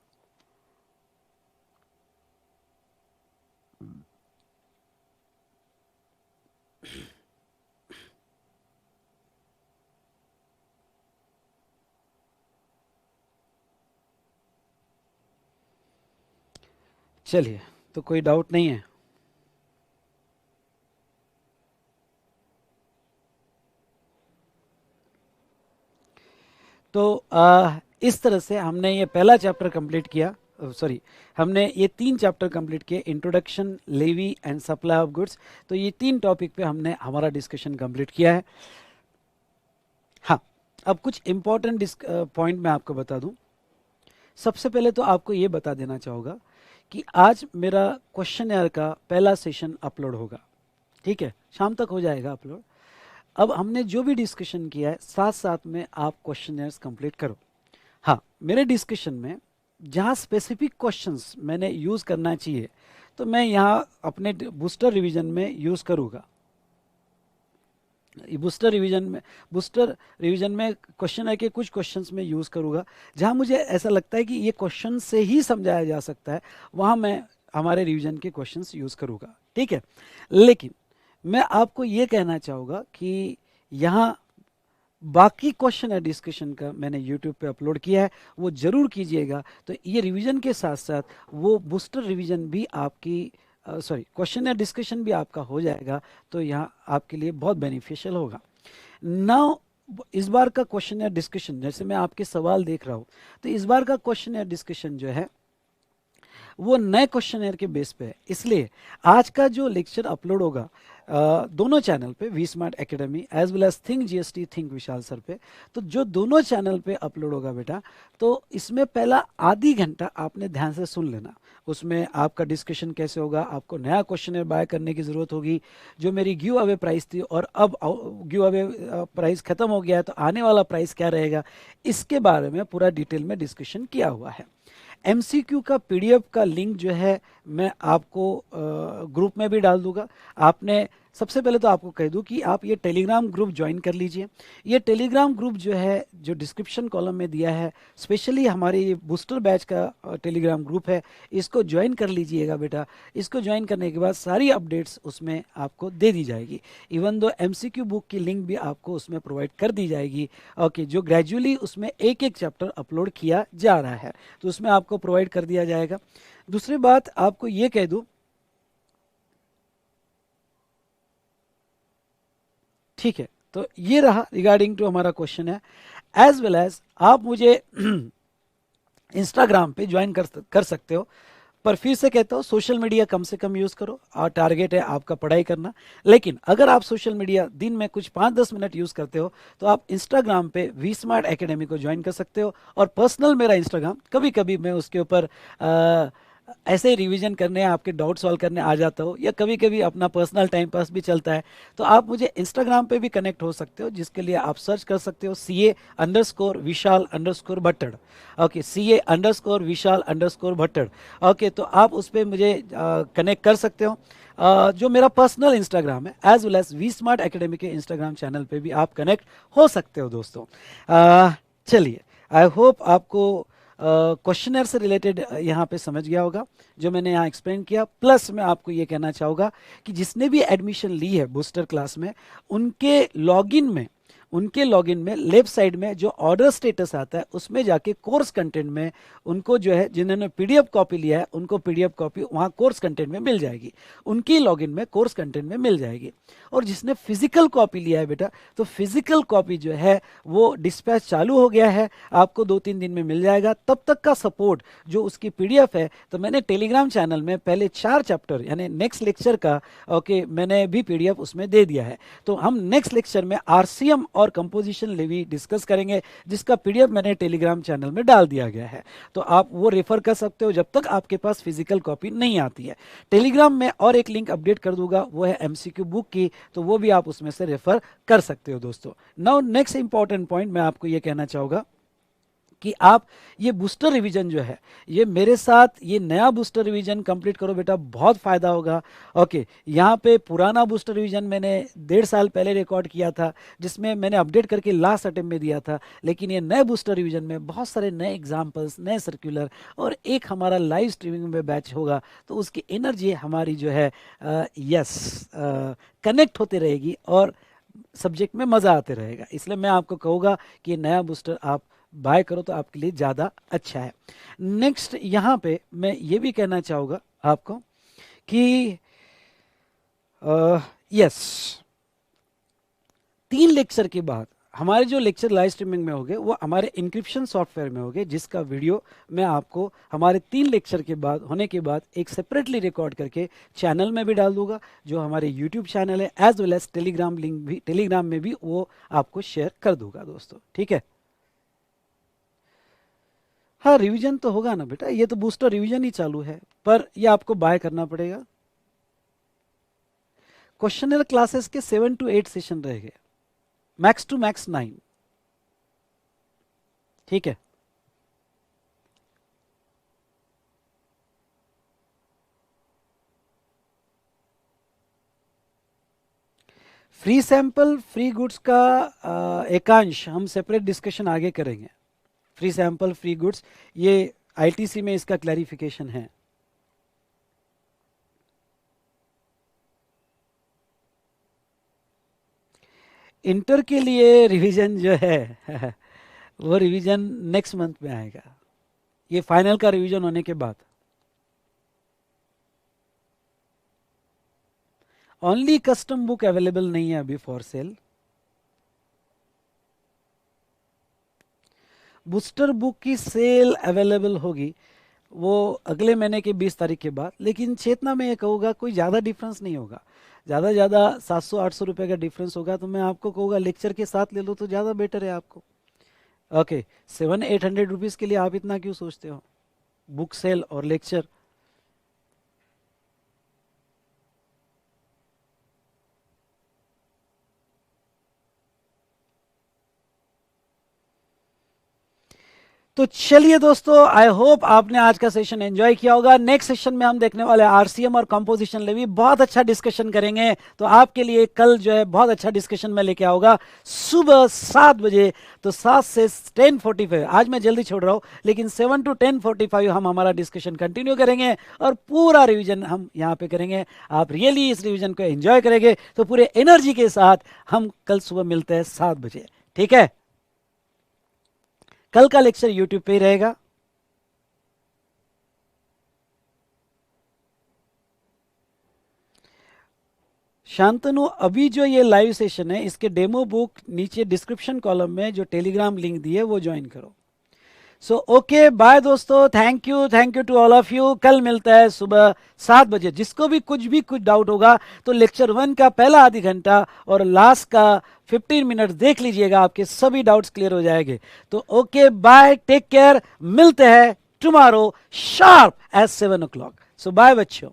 चलिए, तो कोई डाउट नहीं है? तो इस तरह से हमने ये पहला चैप्टर कंप्लीट किया। सॉरी, हमने ये 3 चैप्टर कंप्लीट किए, introduction, levy and supply of goods. तो ये 3 टॉपिक पे हमने हमारा डिस्कशन कंप्लीट किया है। हाँ, अब कुछ इंपॉर्टेंट पॉइंट मैं आपको बता दूं। सबसे पहले तो आपको ये बता देना चाहूँगा कि आज मेरा क्वेश्चन का पहला सेशन अपलोड होगा। ठीक है, शाम तक हो जाएगा अपलोड। अब हमने जो भी डिस्कशन किया है साथ साथ में आप क्वेश्चनर्स कंप्लीट करो। हाँ, मेरे डिस्कशन में जहाँ स्पेसिफिक क्वेश्चंस मैंने यूज़ करना चाहिए तो मैं यहाँ अपने बूस्टर रिवीजन में यूज़ करूँगा। बूस्टर रिवीजन में क्वेश्चन है कि कुछ क्वेश्चंस में यूज़ करूँगा जहाँ मुझे ऐसा लगता है कि ये क्वेश्चन से ही समझाया जा सकता है, वहाँ मैं हमारे रिवीजन के क्वेश्चंस यूज़ करूँगा। ठीक है, लेकिन मैं आपको ये कहना चाहूँगा कि यहाँ बाकी क्वेश्चन है डिस्कशन का मैंने यूट्यूब पे अपलोड किया है, वो ज़रूर कीजिएगा। तो ये रिवीजन के साथ साथ वो बूस्टर रिवीजन भी आपकी सॉरी क्वेश्चन या डिस्कशन भी आपका हो जाएगा, तो यहाँ आपके लिए बहुत बेनिफिशियल होगा। नाउ इस बार का क्वेश्चन या डिस्कशन, जैसे मैं आपके सवाल देख रहा हूँ, तो इस बार का क्वेश्चन या डिस्कशन जो है वो नए क्वेश्चन के बेस पे है। इसलिए आज का जो लेक्चर अपलोड होगा दोनों चैनल पे, V smart academy as well as think GST think Vishal sir पे, तो जो दोनों चैनल पे अपलोड होगा बेटा, तो इसमें पहला आधी घंटा आपने ध्यान से सुन लेना। उसमें आपका डिस्कशन कैसे होगा, आपको नया क्वेश्चन बाय करने की ज़रूरत होगी, जो मेरी गिव अवे प्राइस थी और अब गिव अवे प्राइस ख़त्म हो गया है तो आने वाला प्राइस क्या रहेगा, इसके बारे में पूरा डिटेल में डिस्कशन किया हुआ है। एमसीक्यू का पीडीएफ का लिंक जो है मैं आपको ग्रुप में भी डाल दूंगा। आपने सबसे पहले तो आपको कह दूं कि आप ये टेलीग्राम ग्रुप ज्वाइन कर लीजिए। ये टेलीग्राम ग्रुप जो है, जो डिस्क्रिप्शन कॉलम में दिया है, स्पेशली हमारे ये बूस्टर बैच का टेलीग्राम ग्रुप है, इसको ज्वाइन कर लीजिएगा बेटा। इसको ज्वाइन करने के बाद सारी अपडेट्स उसमें आपको दे दी जाएगी। इवन दो एमसीक्यू बुक की लिंक भी आपको उसमें प्रोवाइड कर दी जाएगी। ओके, जो ग्रेजुअली उसमें एक एक चैप्टर अपलोड किया जा रहा है, तो उसमें आपको प्रोवाइड कर दिया जाएगा। दूसरी बात आपको ये कह दूं, ठीक है, तो ये रहा रिगार्डिंग टू हमारा क्वेश्चन है। एज वेल एज आप मुझे इंस्टाग्राम पे ज्वाइन कर सकते हो, पर फिर से कहता हूँ सोशल मीडिया कम से कम यूज़ करो, और टारगेट है आपका पढ़ाई करना। लेकिन अगर आप सोशल मीडिया दिन में कुछ 5-10 मिनट यूज़ करते हो तो आप इंस्टाग्राम पे वी स्मार्ट एकेडमी को ज्वाइन कर सकते हो। और पर्सनल मेरा इंस्टाग्राम, कभी कभी मैं उसके ऊपर ऐसे ही रिवीजन करने, आपके डाउट सॉल्व करने आ जाता हो, या कभी कभी अपना पर्सनल टाइम पास भी चलता है, तो आप मुझे इंस्टाग्राम पे भी कनेक्ट हो सकते हो, जिसके लिए आप सर्च कर सकते हो CA_विशाल_भट्टड़। ओके, CA_विशाल_भट्टड़। ओके, तो आप उस पर मुझे कनेक्ट कर सकते हो। जो मेरा पर्सनल इंस्टाग्राम है, as well as V smart academy के इंस्टाग्राम चैनल पे भी आप कनेक्ट हो सकते हो दोस्तों। चलिए, आई होप आपको क्वेश्चनर से रिलेटेड यहाँ पे समझ गया होगा जो मैंने यहाँ एक्सप्लेन किया। प्लस मैं आपको ये कहना चाहूँगा कि जिसने भी एडमिशन ली है बूस्टर क्लास में, उनके लॉगिन में लेफ्ट साइड में जो ऑर्डर स्टेटस आता है, उसमें जाके कोर्स कंटेंट में उनको जो है, जिन्होंने पीडीएफ कॉपी लिया है उनको पीडीएफ कॉपी वहाँ कोर्स कंटेंट में मिल जाएगी, उनकी लॉगिन में कोर्स कंटेंट में मिल जाएगी। और जिसने फिजिकल कॉपी लिया है बेटा, तो फिजिकल कॉपी जो है वो डिस्पैच चालू हो गया है, आपको 2-3 दिन में मिल जाएगा। तब तक का सपोर्ट जो उसकी पीडीएफ है, तो मैंने टेलीग्राम चैनल में पहले 4 चैप्टर यानी नेक्स्ट लेक्चर का मैंने भी पीडीएफ उसमें दे दिया है। तो हम नेक्स्ट लेक्चर में आरसीएम और कंपोजिशन लेवी डिस्कस करेंगे, जिसका पीडीएफ मैंने टेलीग्राम चैनल में डाल दिया गया है, तो आप वो रेफर कर सकते हो जब तक आपके पास फिजिकल कॉपी नहीं आती है। टेलीग्राम में और एक लिंक अपडेट कर दूंगा, वो है एमसीक्यू बुक की, तो वो भी आप उसमें से रेफर कर सकते हो दोस्तों। नाउ नेक्स्ट इंपॉर्टेंट पॉइंट मैं आपको ये कहना चाहूंगा कि आप ये बूस्टर रिवीजन जो है, ये मेरे साथ ये नया बूस्टर रिवीजन कंप्लीट करो बेटा, बहुत फ़ायदा होगा। ओके, यहाँ पे पुराना बूस्टर रिवीजन मैंने 1.5 साल पहले रिकॉर्ड किया था, जिसमें मैंने अपडेट करके लास्ट अटेम्प्ट में दिया था। लेकिन ये नए बूस्टर रिवीजन में बहुत सारे नए एग्जाम्पल्स, नए सर्कुलर, और एक हमारा लाइव स्ट्रीमिंग में बैच होगा, तो उसकी एनर्जी हमारी जो है यस कनेक्ट होते रहेगी और सब्जेक्ट में मज़ा आते रहेगा। इसलिए मैं आपको कहूँगा कि ये नया बूस्टर आप बाय करो तो आपके लिए ज़्यादा अच्छा है। नेक्स्ट यहाँ पे मैं ये भी कहना चाहूँगा आपको कि यस 3 लेक्चर के बाद हमारे जो लेक्चर लाइव स्ट्रीमिंग में होंगे वो हमारे इंक्रिप्शन सॉफ्टवेयर में होंगे, जिसका वीडियो मैं आपको हमारे 3 लेक्चर के बाद होने के बाद एक सेपरेटली रिकॉर्ड करके चैनल में भी डाल दूंगा, जो हमारे यूट्यूब चैनल है, as well as Telegram link भी, टेलीग्राम में भी वो आपको शेयर कर दूंगा दोस्तों, ठीक है। हाँ, रिवीजन तो होगा ना बेटा, ये तो बूस्टर रिवीजन ही चालू है, पर ये आपको बाय करना पड़ेगा। क्वेश्चनर क्लासेस के 7 to 8 सेशन रहेंगे, मैक्स टू मैक्स 9, ठीक है। फ्री सैंपल फ्री गुड्स का एकांश हम सेपरेट डिस्कशन आगे करेंगे। फ्री सैंपल फ्री गुड्स, ये आईटीसी में इसका क्लैरिफिकेशन है। इंटर के लिए रिवीजन जो है वो रिवीजन नेक्स्ट मंथ में आएगा, ये फाइनल का रिवीजन होने के बाद। ओनली कस्टम बुक अवेलेबल नहीं है अभी फॉर सेल। बूस्टर बुक की सेल अवेलेबल होगी वो अगले महीने के 20 तारीख के बाद, लेकिन चेतना में ये कहूँगा कोई ज़्यादा डिफरेंस नहीं होगा, ज़्यादा ज़्यादा 700-800 रुपये का डिफरेंस होगा। तो मैं आपको कहूँगा लेक्चर के साथ ले लो तो ज़्यादा बेटर है आपको। ओके, 700-800 रुपीज़ के लिए आप इतना क्यों सोचते हो, बुक सेल और लेक्चर। तो चलिए दोस्तों, आई होप आपने आज का सेशन एंजॉय किया होगा। नेक्स्ट सेशन में हम देखने वाले आरसीएम और कंपोजिशन लेवी, बहुत अच्छा डिस्कशन करेंगे। तो आपके लिए कल जो है बहुत अच्छा डिस्कशन में लेके आऊंगा सुबह 7 बजे। तो 7 से 10:45, आज मैं जल्दी छोड़ रहा हूँ, लेकिन 7 to 10:45 हम हमारा डिस्कशन कंटिन्यू करेंगे और पूरा रिवीजन हम यहाँ पे करेंगे। आप रियली इस रिवीजन को एंजॉय करेंगे, तो पूरे एनर्जी के साथ हम कल सुबह मिलते हैं 7 बजे, ठीक है। कल का लेक्चर यूट्यूब पे ही रहेगा। शांतनु, अभी जो ये लाइव सेशन है इसके डेमो बुक नीचे डिस्क्रिप्शन कॉलम में जो टेलीग्राम लिंक दी है वो ज्वाइन करो। सो ओके, बाय दोस्तों, thank you to all of you. कल मिलता है सुबह 7 बजे। जिसको भी कुछ डाउट होगा तो लेक्चर 1 का पहला आधी घंटा और लास्ट का 15 मिनट देख लीजिएगा, आपके सभी डाउट्स क्लियर हो जाएंगे। तो ओके, बाय, टेक केयर, मिलते हैं tomorrow sharp at 7 o'clock। So bye बच्चों।